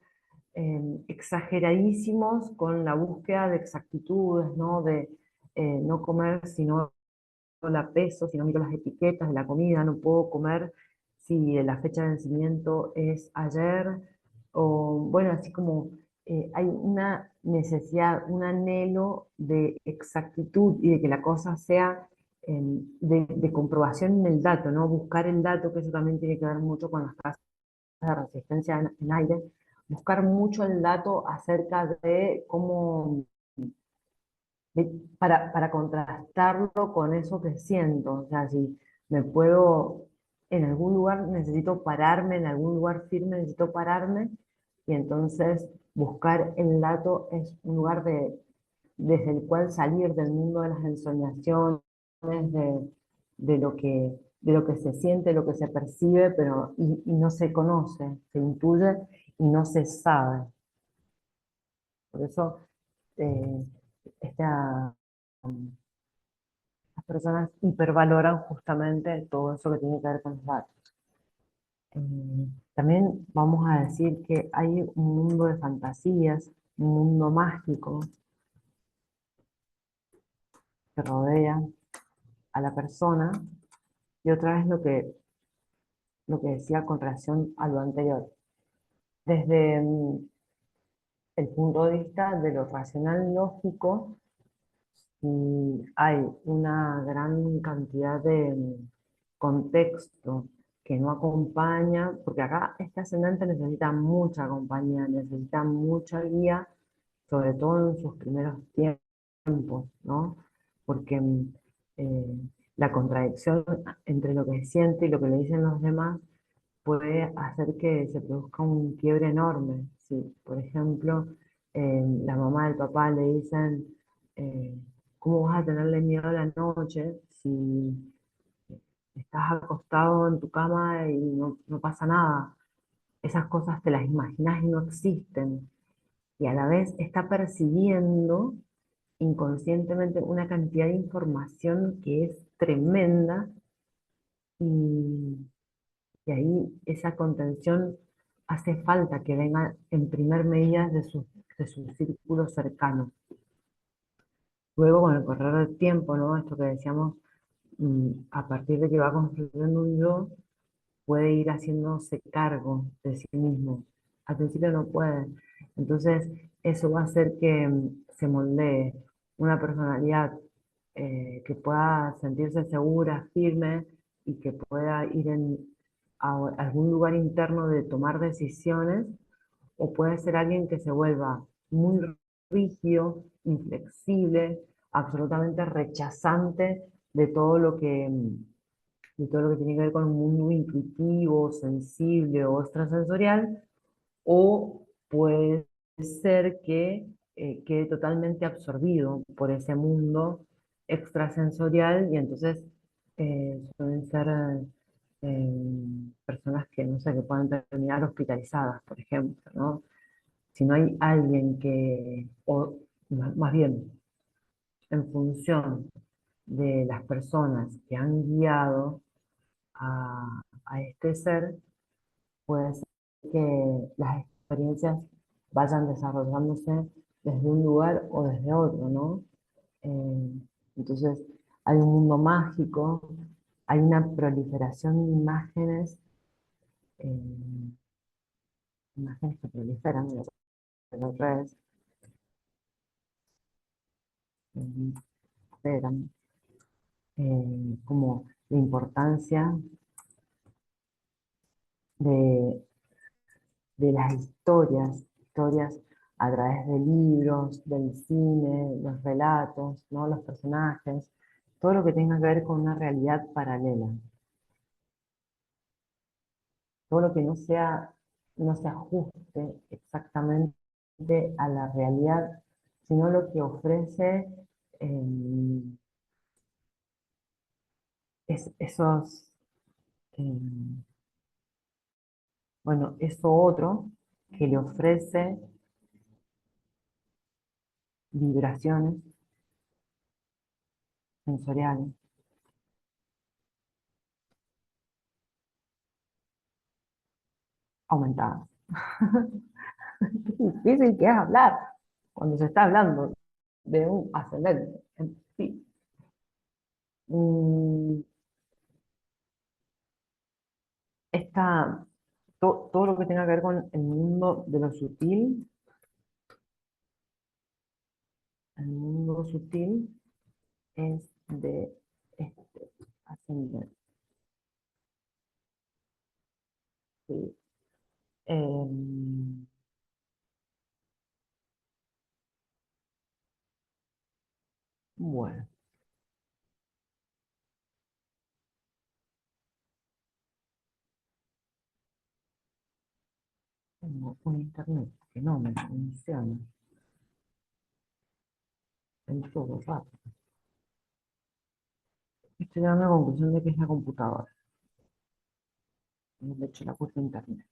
exageradísimos con la búsqueda de exactitudes, ¿no? De no comer si no la peso, si no miro las etiquetas de la comida, no puedo comer si la fecha de vencimiento es ayer, o bueno, así como hay una necesidad, un anhelo de exactitud y de que la cosa sea de comprobación en el dato, ¿no? Buscar el dato, que eso también tiene que ver mucho con las tasas de resistencia en aire, buscar mucho el dato acerca de cómo para contrastarlo con eso que siento. O sea, si me puedo, en algún lugar necesito pararme, en algún lugar firme necesito pararme, y entonces buscar el dato es un lugar desde el cual salir del mundo de las ensoñaciones, de lo que se siente, lo que se percibe, pero y no se conoce, se intuye y no se sabe. Por eso eh, esta las personas hipervaloran justamente todo eso que tiene que ver con los datos. También vamos a decir que hay un mundo de fantasías, un mundo mágico que rodea a la persona, y otra vez lo que decía con relación a lo anterior. Desde el punto de vista de lo racional lógico, hay una gran cantidad de contexto que no acompaña, porque acá este ascendente necesita mucha compañía, necesita mucha guía, sobre todo en sus primeros tiempos, ¿no? Porque eh, la contradicción entre lo que siente y lo que le dicen los demás puede hacer que se produzca un quiebre enorme. Si, por ejemplo, la mamá del papá le dicen, eh, ¿cómo vas a tenerle miedo a la noche si estás acostado en tu cama y no pasa nada? Esas cosas te las imaginas y no existen. Y a la vez está percibiendo inconscientemente una cantidad de información que es tremenda y, y ahí esa contención hace falta que venga en primer medida de sus círculos cercanos. Luego, con el correr del tiempo, ¿no? Esto que decíamos, a partir de que va construyendo un yo, puede ir haciéndose cargo de sí mismo. Al principio no puede. Entonces, eso va a hacer que se moldee una personalidad que pueda sentirse segura, firme y que pueda ir a algún lugar interno de tomar decisiones, o puede ser alguien que se vuelva muy rígido, inflexible, absolutamente rechazante de todo lo que, de todo lo que tiene que ver con un mundo intuitivo, sensible o extrasensorial, o puede ser que quede totalmente absorbido por ese mundo extrasensorial y entonces suelen ser personas que, no sé, que puedan terminar hospitalizadas, por ejemplo, ¿no? Si no hay alguien que, o más bien, en función de las personas que han guiado a este ser, puede ser que las experiencias vayan desarrollándose desde un lugar o desde otro, ¿no? Eh, entonces, hay un mundo mágico, hay una proliferación de imágenes, eh, imágenes que proliferan en las redes, eh, proliferan, como la importancia de las historias a través de libros, del cine, los relatos, ¿no? Los personajes, todo lo que tenga que ver con una realidad paralela, todo lo que no se ajuste exactamente a la realidad, sino lo que ofrece eh, esos, eh, bueno, eso otro que le ofrece vibraciones sensoriales aumentadas. Qué difícil que es hablar cuando se está hablando de un ascendente. En sí. Mm, Está todo lo que tenga que ver con el mundo de lo sutil, el mundo sutil es de este ascendente. Sí. Em, bueno, tengo un internet que no me funciona en todo rato. Estoy llegando a la conclusión de que es la computadora. De hecho, la puse internet.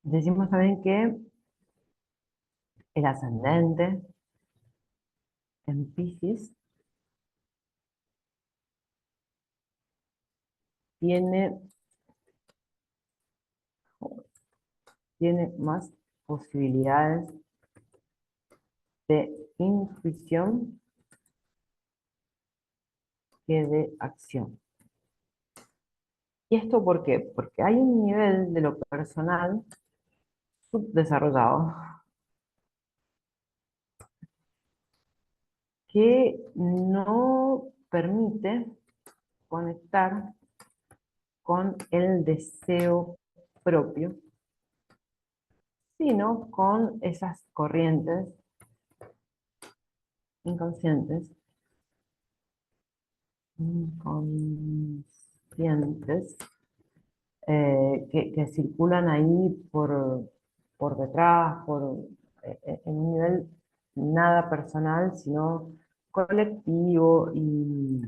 Decimos también que el ascendente en Piscis tiene, tiene más posibilidades de intuición que de acción. ¿Y esto por qué? Porque hay un nivel de lo personal subdesarrollado que no permite conectar con el deseo propio, sino con esas corrientes inconscientes, inconscientes que circulan ahí por detrás, en un nivel nada personal, sino colectivo y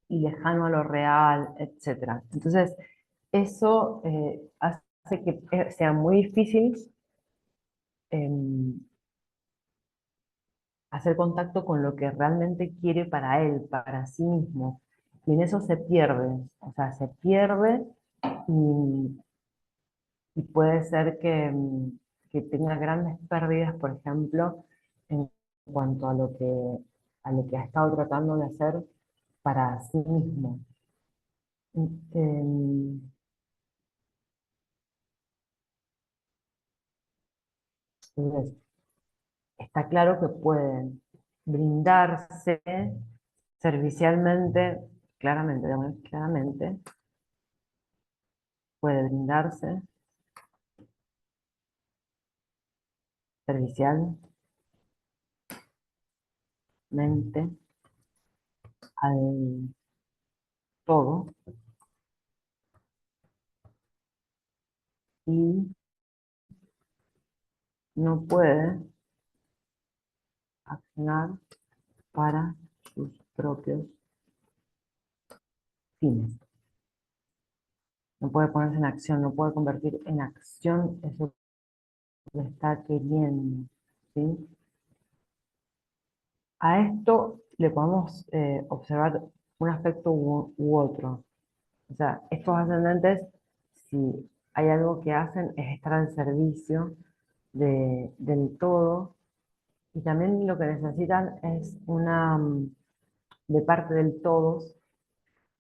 lejano a lo real, etcétera. Entonces, eso hace hace que sea muy difícil em, hacer contacto con lo que realmente quiere para él, para sí mismo. Y en eso se pierde, o sea, se pierde y, y puede ser que tenga grandes pérdidas, por ejemplo, en cuanto a lo que ha estado tratando de hacer para sí mismo. Em, entonces, está claro que pueden brindarse servicialmente, claramente, digamos, claramente, puede brindarse servicialmente al todo y no puede accionar para sus propios fines. No puede ponerse en acción, no puede convertir en acción eso que está queriendo, ¿sí? A esto le podemos observar un aspecto u otro. O sea, estos ascendentes, si hay algo que hacen, es estar al servicio del todo, y también lo que necesitan es de parte del todos,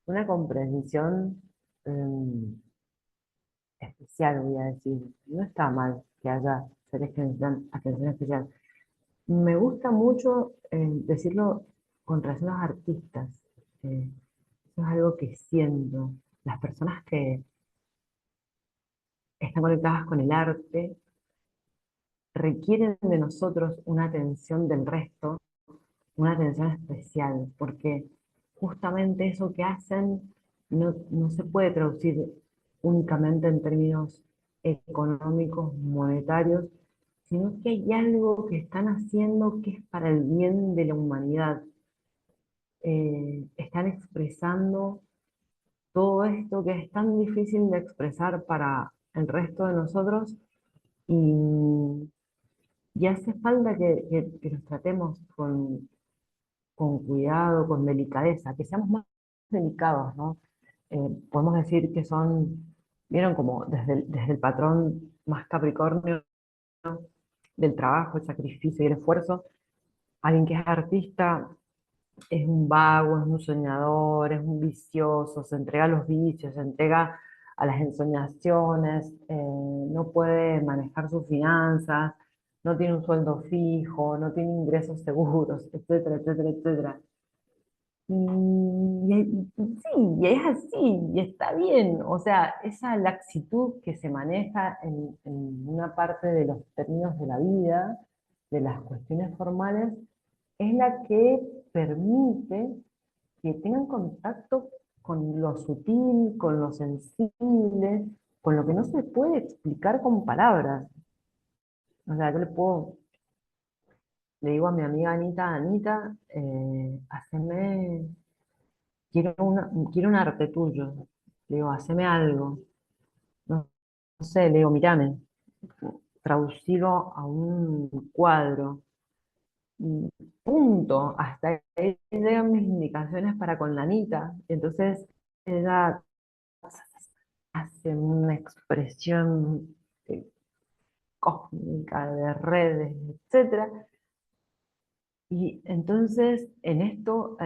una comprensión especial, voy a decir. No está mal que haya seres que necesitan atención especial. Me gusta mucho decirlo con relación a los artistas. Eso es algo que siento. Las personas que están conectadas con el arte requieren de nosotros una atención del resto, una atención especial, porque justamente eso que hacen no se puede traducir únicamente en términos económicos, monetarios, sino que hay algo que están haciendo que es para el bien de la humanidad. Están expresando todo esto que es tan difícil de expresar para el resto de nosotros y, y hace falta que los tratemos con cuidado, con delicadeza, que seamos más delicados, ¿no? Podemos decir que son, vieron como desde el patrón más capricornio del trabajo, el sacrificio y el esfuerzo, alguien que es artista es un vago, es un soñador, es un vicioso, se entrega a los vicios, se entrega a las ensoñaciones, no puede manejar sus finanzas, no tiene un sueldo fijo, no tiene ingresos seguros, etcétera, etcétera, etcétera. Sí, y es así, y está bien. O sea, esa laxitud que se maneja en una parte de los términos de la vida, de las cuestiones formales, es la que permite que tengan contacto con lo sutil, con lo sensible, con lo que no se puede explicar con palabras. O sea, yo le digo a mi amiga Anita, Anita, quiero un arte tuyo. Le digo, haceme algo. No, no sé, le digo, mirame, traducirlo a un cuadro. Y punto. Hasta ahí llegan mis indicaciones para con la Anita. Entonces, ella hace una expresión eh, cósmica de redes, etcétera. Y entonces, en esto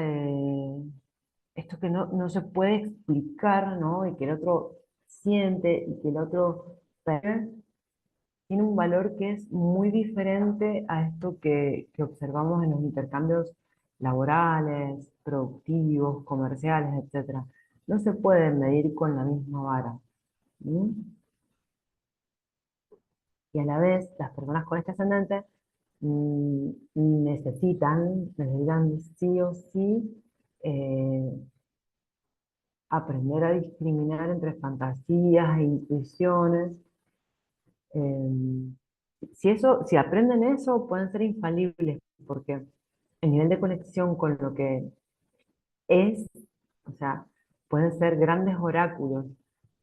que no se puede explicar, ¿no? Y que el otro siente y que el otro ve, tiene un valor que es muy diferente a esto que observamos en los intercambios laborales, productivos, comerciales, etcétera. No se pueden medir con la misma vara. ¿Sí? Y a la vez, las personas con este ascendente necesitan sí o sí eh, aprender a discriminar entre fantasías e intuiciones. eh, si aprenden eso, pueden ser infalibles, porque el nivel de conexión con lo que es, o sea, pueden ser grandes oráculos,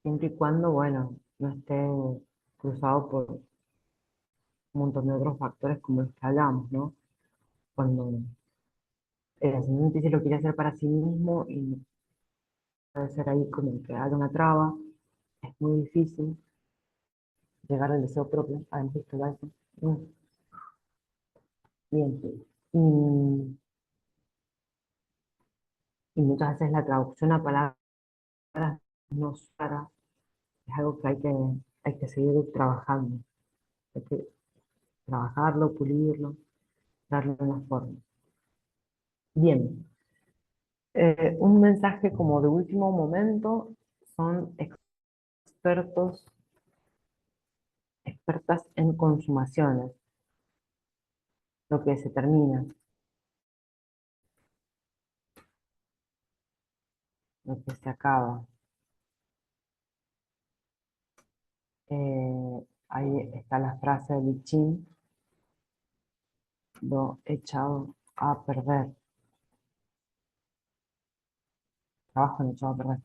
siempre y cuando, bueno, no esté cruzado por un montón de otros factores como los que hablamos, ¿no? Cuando el ascendente se lo quiere hacer para sí mismo y puede ser ahí como que haga una traba, es muy difícil llegar al deseo propio, además de todo eso. Mm, Bien, y, y muchas veces la traducción a palabras no para, es algo que hay que seguir trabajando, hay que trabajarlo, pulirlo, darle una forma. Bien, un mensaje como de último momento son expertos, expertas en consumaciones, lo que se termina, lo que se acaba. Ahí está la frase de Lichín, lo echado a perder, trabajo en echado a perder,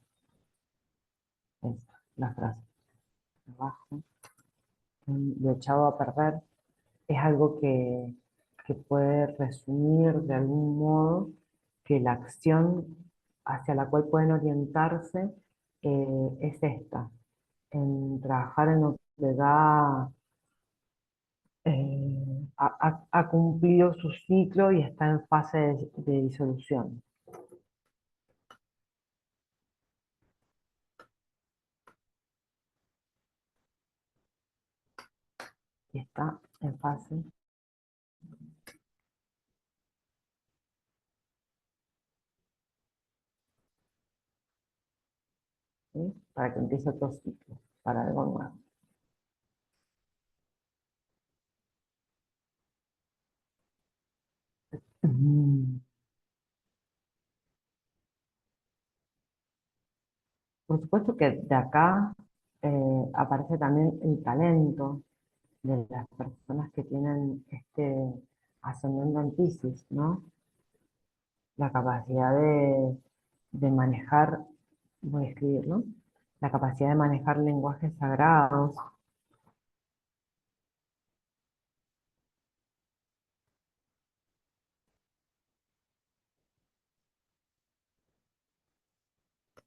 es la frase, trabajo en lo echado a perder, es algo que puede resumir de algún modo que la acción hacia la cual pueden orientarse es esta, en trabajar en lo que da, ha cumplido su ciclo y está en fase de disolución. Y está en fase, ¿sí? Para que empiece otro ciclo, para algo nuevo. Mm. Por supuesto que de acá aparece también el talento de las personas que tienen este ascendente en Piscis, ¿no? La capacidad de manejar, voy a escribir, ¿no? La capacidad de manejar lenguajes sagrados,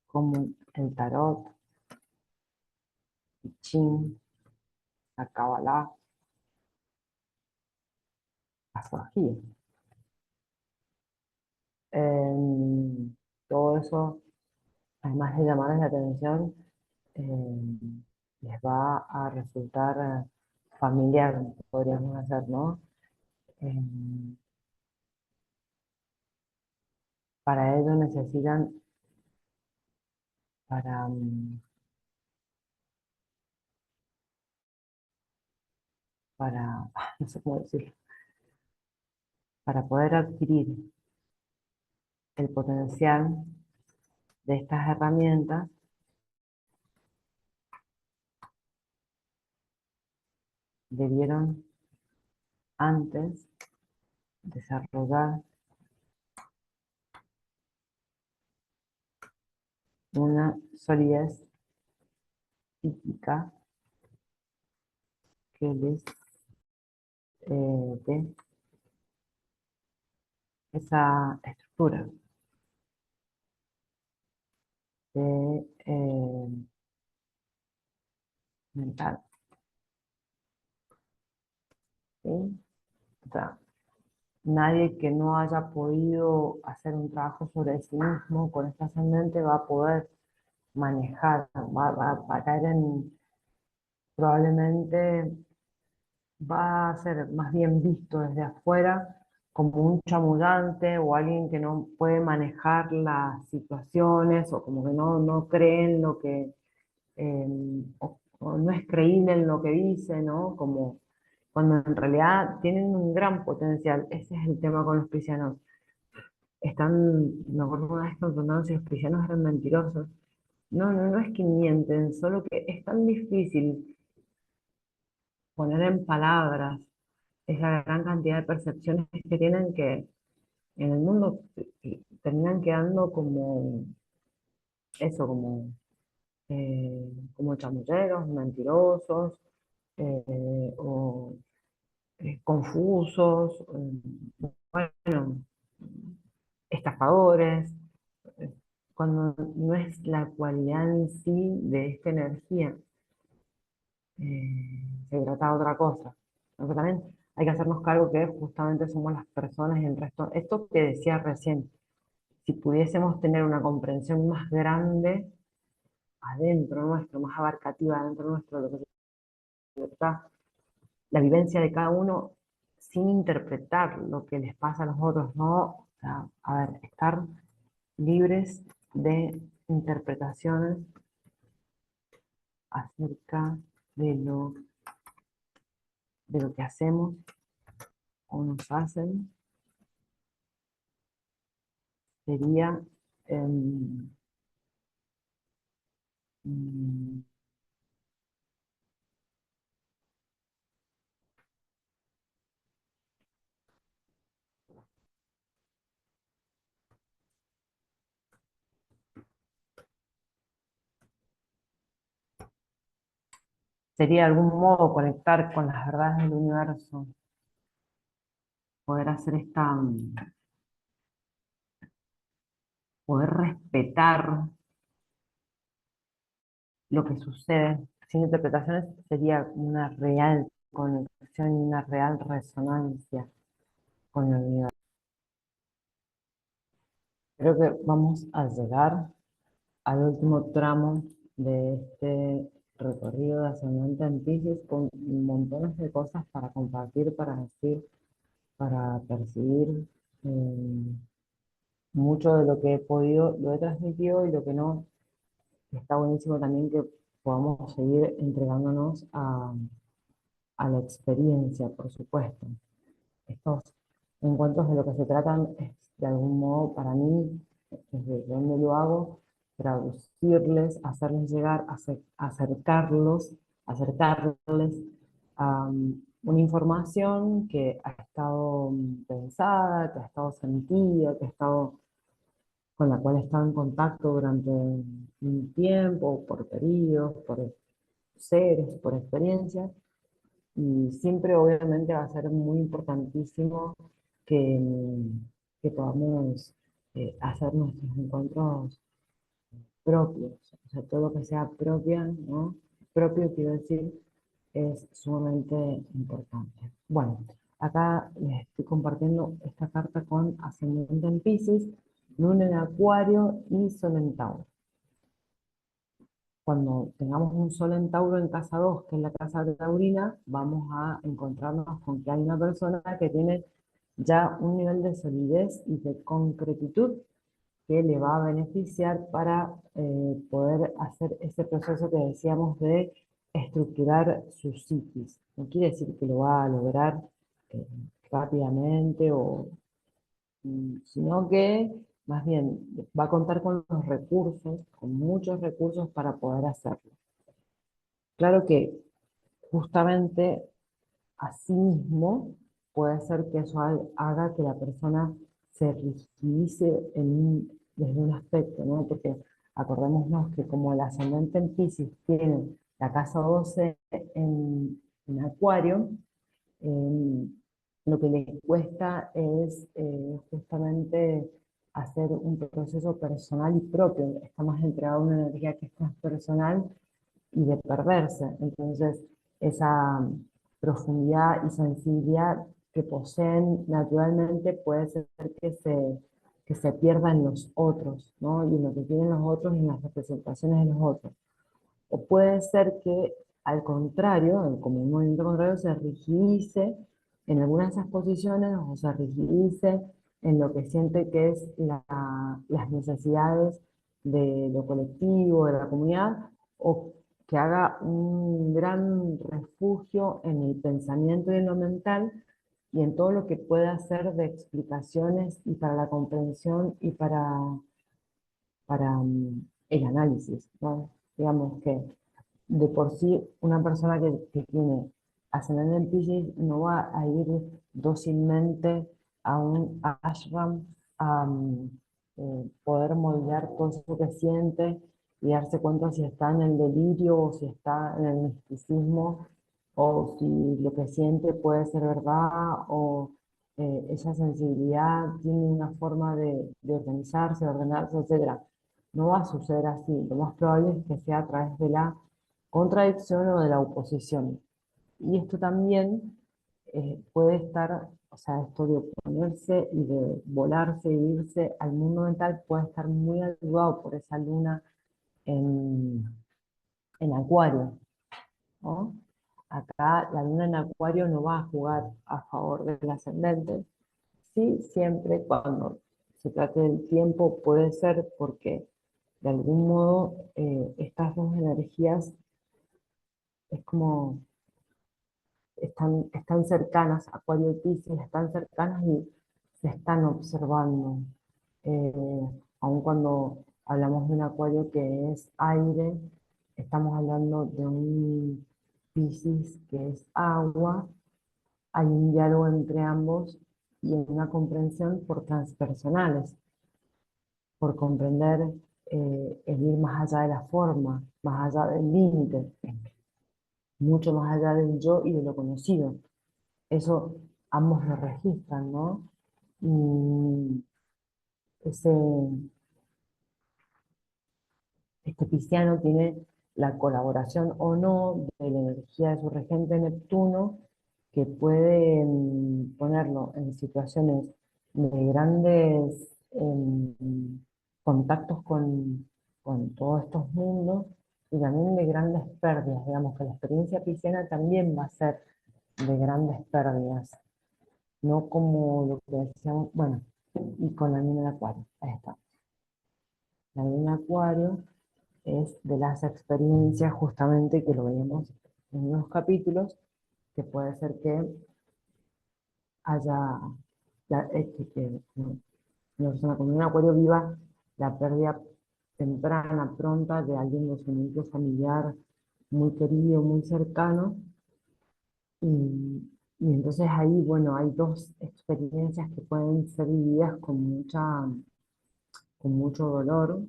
como el tarot, el chin, la cabalá, la astrología. Todo eso, además de llamarles la atención, les va a resultar familiar, podríamos hacer, ¿no? Em, para ello necesitan, para, no sé cómo decirlo, para poder adquirir el potencial de estas herramientas, debieron antes desarrollar una solidez psíquica que les dé esa estructura de, mental, ¿sí? O sea, nadie que no haya podido hacer un trabajo sobre sí mismo con este ascendente va a poder manejar, va a caer en, probablemente va a ser más bien visto desde afuera como un chamullante o alguien que no puede manejar las situaciones o como que no cree en lo que, o no es creíble en lo que dice, ¿no? Como cuando en realidad tienen un gran potencial. Ese es el tema con los piscianos. Me acuerdo una vez que me preguntaron si los piscianos eran mentirosos. No es que mienten, solo que es tan difícil poner en palabras esa gran cantidad de percepciones que tienen que en el mundo terminan quedando como eso, como como chamulleros, mentirosos, o confusos, bueno, estafadores, eh, cuando no es la cualidad en sí de esta energía, se trata de otra cosa. Porque también hay que hacernos cargo que justamente somos las personas y el resto. Esto que decía recién, si pudiésemos tener una comprensión más grande adentro nuestro, más abarcativa adentro nuestro, de lo que es libertad, la vivencia de cada uno, sin interpretar lo que les pasa a los otros, ¿no? O sea, a ver, estar libres de interpretaciones acerca de lo que hacemos o nos hacen, sería, em, mm, sería de algún modo conectar con las verdades del universo, poder hacer poder respetar lo que sucede sin interpretaciones, sería una real conexión y una real resonancia con el universo. Creo que vamos a llegar al último tramo de este recorrido de ascendente en Piscis con montones de cosas para compartir, para decir, para percibir. eh, Mucho de lo que he podido lo he transmitido y lo que no, está buenísimo también que podamos seguir entregándonos a la experiencia, por supuesto. Estos encuentros de lo que se tratan es, de algún modo, para mí, desde donde lo hago, traducirles, hacerles llegar, acercarles a una información que ha estado pensada, que ha estado sentida, que ha estado, con la cual he estado en contacto durante un tiempo, por periodos, por seres, por experiencias, y siempre obviamente va a ser muy importantísimo que, que podamos hacer nuestros encuentros propios, o sea, todo lo que sea propia, ¿no? Propio, quiero decir, es sumamente importante. Bueno, acá les estoy compartiendo esta carta con ascendente en Piscis, luna en Acuario y sol en Tauro. Cuando tengamos un sol en Tauro en casa 2, que es la casa taurina, vamos a encontrarnos con que hay una persona que tiene ya un nivel de solidez y de concretitud que le va a beneficiar para poder hacer ese proceso que decíamos de estructurar su psiquis. No quiere decir que lo va a lograr eh, rápidamente o sino que más bien va a contar con los recursos, con muchos recursos para poder hacerlo. Claro que justamente asimismo puede ser que eso haga que la persona se rigidice desde un aspecto, ¿no? Porque acordémonos que como el ascendente en Piscis tiene la casa 12 en Acuario, eh, lo que le cuesta es justamente hacer un proceso personal y propio. Está más entregado a una energía que es más personal y de perderse. Entonces, esa profundidad y sensibilidad que poseen naturalmente puede ser que se pierda en los otros, ¿no? Y en lo que tienen los otros y en las representaciones de los otros. O puede ser que, al contrario, como un movimiento contrario, se rigidice en algunas de esas posiciones o se rigidice en lo que siente que es las necesidades de lo colectivo, de la comunidad, o que haga un gran refugio en el pensamiento y en lo mental y en todo lo que pueda hacer de explicaciones y para la comprensión y para el análisis, ¿no? Digamos que de por sí una persona que tiene ascendente en Piscis no va a ir dócilmente a un ashram a poder moldear todo eso que siente y darse cuenta si está en el delirio o si está en el misticismo o si lo que siente puede ser verdad o esa sensibilidad tiene una forma de organizarse, de ordenarse, etcétera. No va a suceder así. Lo más probable es que sea a través de la contradicción o de la oposición. Y esto también puede estar, o sea, esto de oponerse y de volarse y irse al mundo mental puede estar muy ayudado por esa luna en, en Acuario, ¿no? Acá la luna en Acuario no va a jugar a favor del ascendente. Sí, siempre cuando se trate del tiempo puede ser porque de algún modo estas dos energías es como están cercanas, Acuario y Piscis están cercanas y se están observando. Aun cuando hablamos de un Acuario que es aire, estamos hablando de un Piscis que es agua, hay un diálogo entre ambos y una comprensión por transpersonales, por comprender el ir más allá de la forma, más allá del límite, mucho más allá del yo y de lo conocido. Eso ambos lo registran, ¿no? Y ese, este pisciano tiene la colaboración o no de la energía de su regente Neptuno, que puede ponerlo en situaciones de grandes contactos con todos estos mundos y también de grandes pérdidas. Digamos que la experiencia pisciana también va a ser de grandes pérdidas, no como lo que decíamos, bueno, y con la luna de Acuario, ahí está. La luna de Acuario es de las experiencias justamente que lo veíamos en unos capítulos, que puede ser que haya, que una persona con un Acuario viva la pérdida temprana, pronta de alguien de su núcleo familiar muy querido, muy cercano, y entonces ahí, bueno, hay dos experiencias que pueden ser vividas con mucho dolor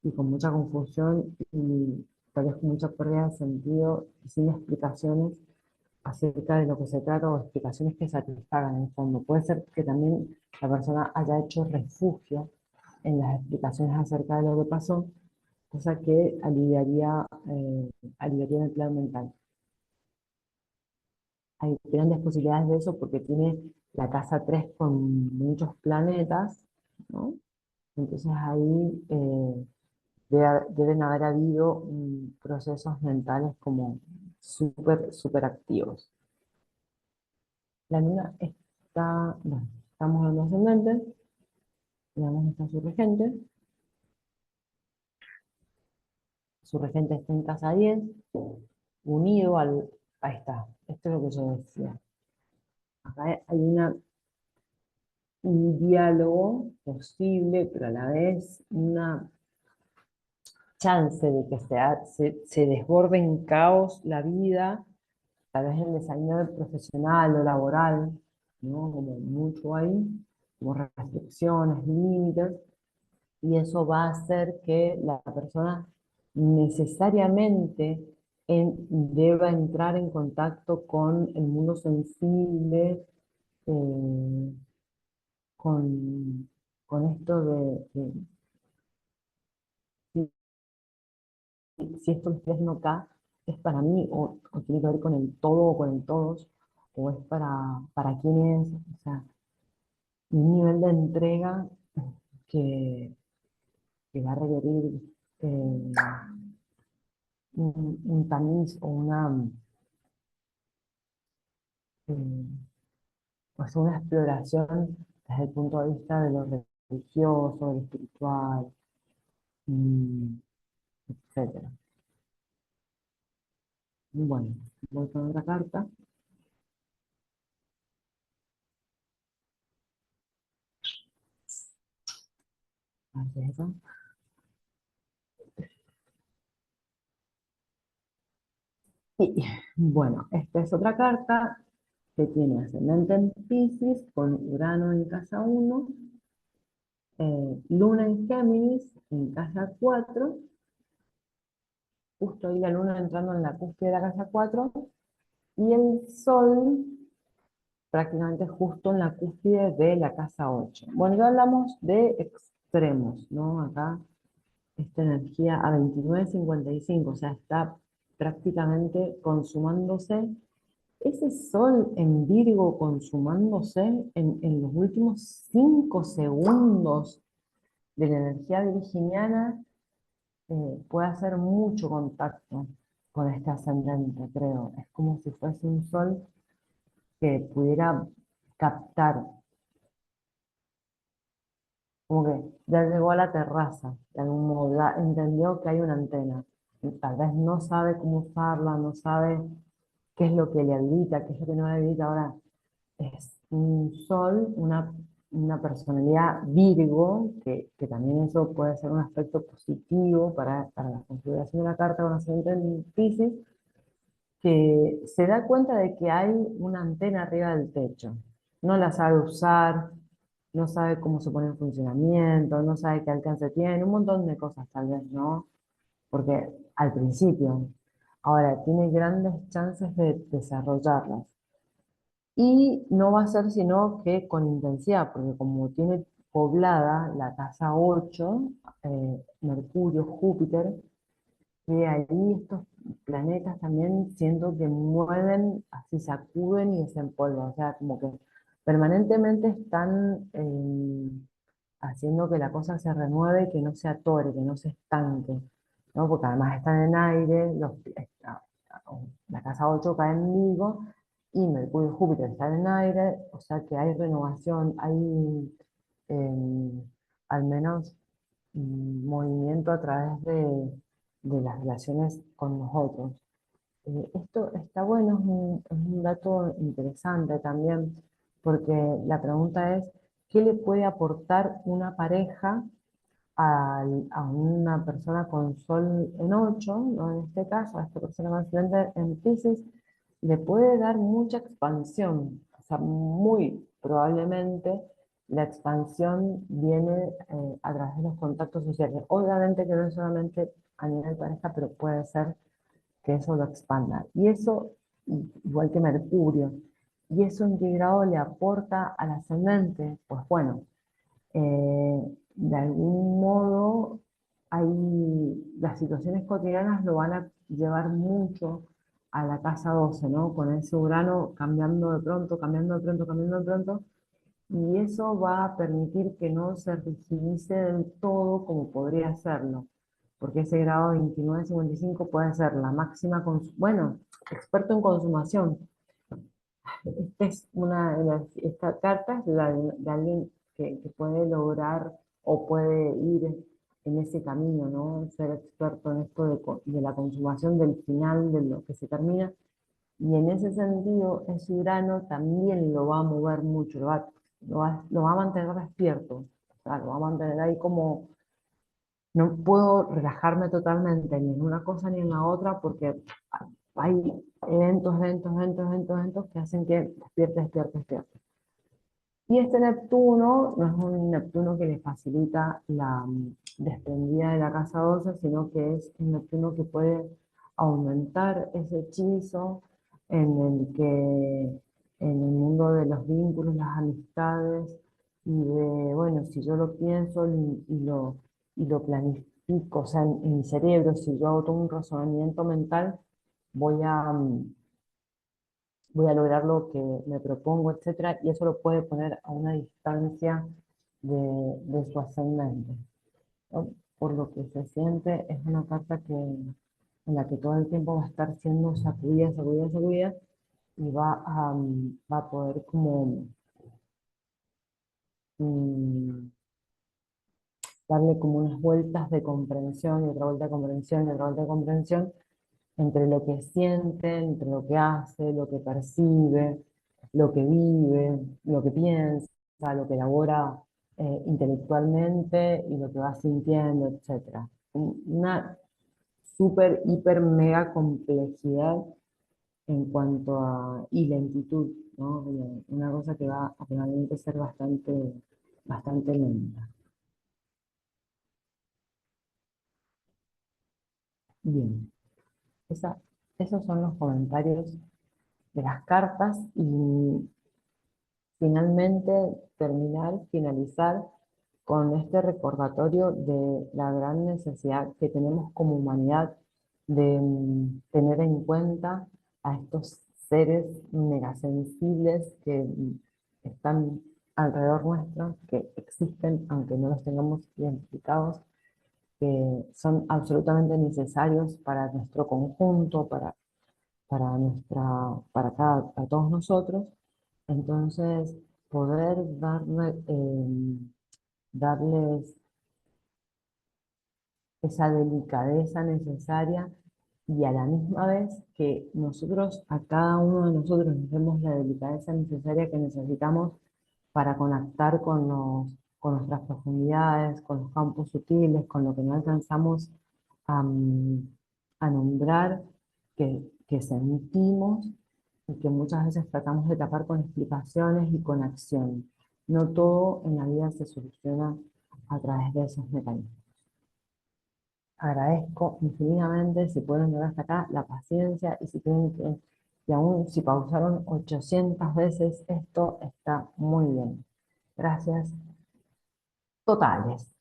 y con mucha confusión y tal vez con mucha pérdida de sentido y sin explicaciones acerca de lo que se trata o explicaciones que satisfagan en el fondo. Puede ser que también la persona haya hecho refugio en las explicaciones acerca de lo que pasó, cosa que aliviaría el plan mental. Hay grandes posibilidades de eso porque tiene la casa 3 con muchos planetas, ¿no? Entonces ahí deben haber habido procesos mentales como súper activos. La luna está, bueno, estamos en el ascendente, digamos está su regente está en casa 10 unido ahí está, esto es lo que yo decía. Acá hay un diálogo posible, pero a la vez una chance de que se desborde en caos la vida, tal vez el desayuno profesional o laboral, ¿no? Como mucho ahí, como restricciones, límites, y eso va a hacer que la persona necesariamente deba entrar en contacto con el mundo sensible, eh, con, con esto si esto que estoy haciendo acá es para mí o tiene que ver con el todo o con el todos, o es para quién es, o sea, un nivel de entrega que, que va a requerir un tamiz o eh, pues una exploración desde el punto de vista de lo religioso, de lo espiritual, mm, etcétera. Bueno, voy con otra carta. Así es esa. Y bueno, esta es otra carta que tiene ascendente en Piscis con Urano en casa 1, Luna en Géminis en casa 4 justo ahí la luna entrando en la cúspide de la casa 4 y el sol prácticamente justo en la cúspide de la casa 8. Bueno, ya hablamos de extremos, ¿no? Acá esta energía a 29:55, o sea, está prácticamente consumándose. Ese sol en Virgo consumándose en los últimos 5 segundos de la energía virginiana puede hacer mucho contacto con este ascendente, creo. Es como si fuese un sol que pudiera captar, como que ya llegó a la terraza, de algún modo, ya entendió que hay una antena. Y tal vez no sabe cómo usarla, no sabe qué es lo que le habilita, qué es lo que no le habilita. Ahora, es un sol, una personalidad Virgo, que también eso puede ser un aspecto positivo para la configuración de la carta con ascendente en Piscis, que se da cuenta de que hay una antena arriba del techo. No la sabe usar, no sabe cómo se pone en funcionamiento, no sabe qué alcance tiene, un montón de cosas tal vez, ¿no? Porque al principio, ahora tiene grandes chances de desarrollarlas. Y no va a ser sino que con intensidad, porque como tiene poblada la casa 8 Mercurio, Júpiter, que ahí estos planetas también siento que mueven, así sacuden y desempolvan, o sea, como que permanentemente están haciendo que la cosa se renueve y que no se atore, que no se estanque, ¿no? Porque además están en aire, la casa 8 cae en Vigo y Mercurio y Júpiter están en aire, o sea que hay renovación, hay em, al menos movimiento a través de las relaciones con nosotros. Esto está bueno, es un dato interesante también, porque la pregunta es, ¿qué le puede aportar una pareja a una persona con sol en 8, ¿no? En este caso, a esta persona con ascendente en Piscis, le puede dar mucha expansión, o sea, muy probablemente la expansión viene a través de los contactos sociales. Obviamente que no es solamente a nivel pareja, pero puede ser que eso lo expanda. Y eso, igual que Mercurio, ¿y eso en qué grado le aporta al ascendente? Pues bueno, de algún modo, las situaciones cotidianas lo van a llevar mucho a la casa 12, ¿no? Con ese Urano cambiando de pronto, cambiando de pronto, cambiando de pronto, y eso va a permitir que no se rigidice del todo como podría hacerlo, porque ese grado 29,55 puede ser la máxima, bueno, experto en consumación. Esta carta es la de alguien que puede lograr o puede ir en ese camino, ¿no? Ser experto en esto de la consumación del final, de lo que se termina. Y en ese sentido, ese Urano también lo va a mover mucho, lo va a mantener despierto, o sea, lo va a mantener ahí como, no puedo relajarme totalmente ni en una cosa ni en la otra porque hay eventos que hacen que despierte, despierte, despierte. Y este Neptuno no es un Neptuno que le facilita la desprendida de la casa 12, sino que es un Neptuno que puede aumentar ese hechizo en el que en el mundo de los vínculos, las amistades y de, bueno, si yo lo pienso y lo planifico, o sea, en mi cerebro, si yo hago todo un razonamiento mental, voy a, voy a lograr lo que me propongo, etcétera, y eso lo puede poner a una distancia de su ascendente, ¿no? Por lo que se siente, es una carta en la que todo el tiempo va a estar siendo sacudida, sacudida, sacudida, y va a poder como mm, darle como unas vueltas de comprensión y otra vuelta de comprensión y otra vuelta de comprensión entre lo que siente, entre lo que hace, lo que percibe, lo que vive, lo que piensa, lo que elabora intelectualmente y lo que va sintiendo, etcétera. Una súper, hiper, mega complejidad en cuanto y lentitud, ¿no? Una cosa que va a finalmente ser bastante, bastante lenta. Bien. Esa- Esos son los comentarios de las cartas y finalmente finalizar con este recordatorio de la gran necesidad que tenemos como humanidad de tener en cuenta a estos seres megasensibles que están alrededor nuestro, que existen aunque no los tengamos identificados, que son absolutamente necesarios para nuestro conjunto, para todos nosotros. Entonces, poder darles esa delicadeza necesaria y a la misma vez que nosotros, a cada uno de nosotros, nos demos la delicadeza necesaria que necesitamos para conectar con nuestras profundidades, con los campos sutiles, con lo que no alcanzamos a, a nombrar, que sentimos y que muchas veces tratamos de tapar con explicaciones y con acción. No todo en la vida se soluciona a través de esos mecanismos. Agradezco infinitamente si pueden llegar hasta acá la paciencia y si tienen que, y aún si pausaron 800 veces, esto está muy bien. Gracias totales.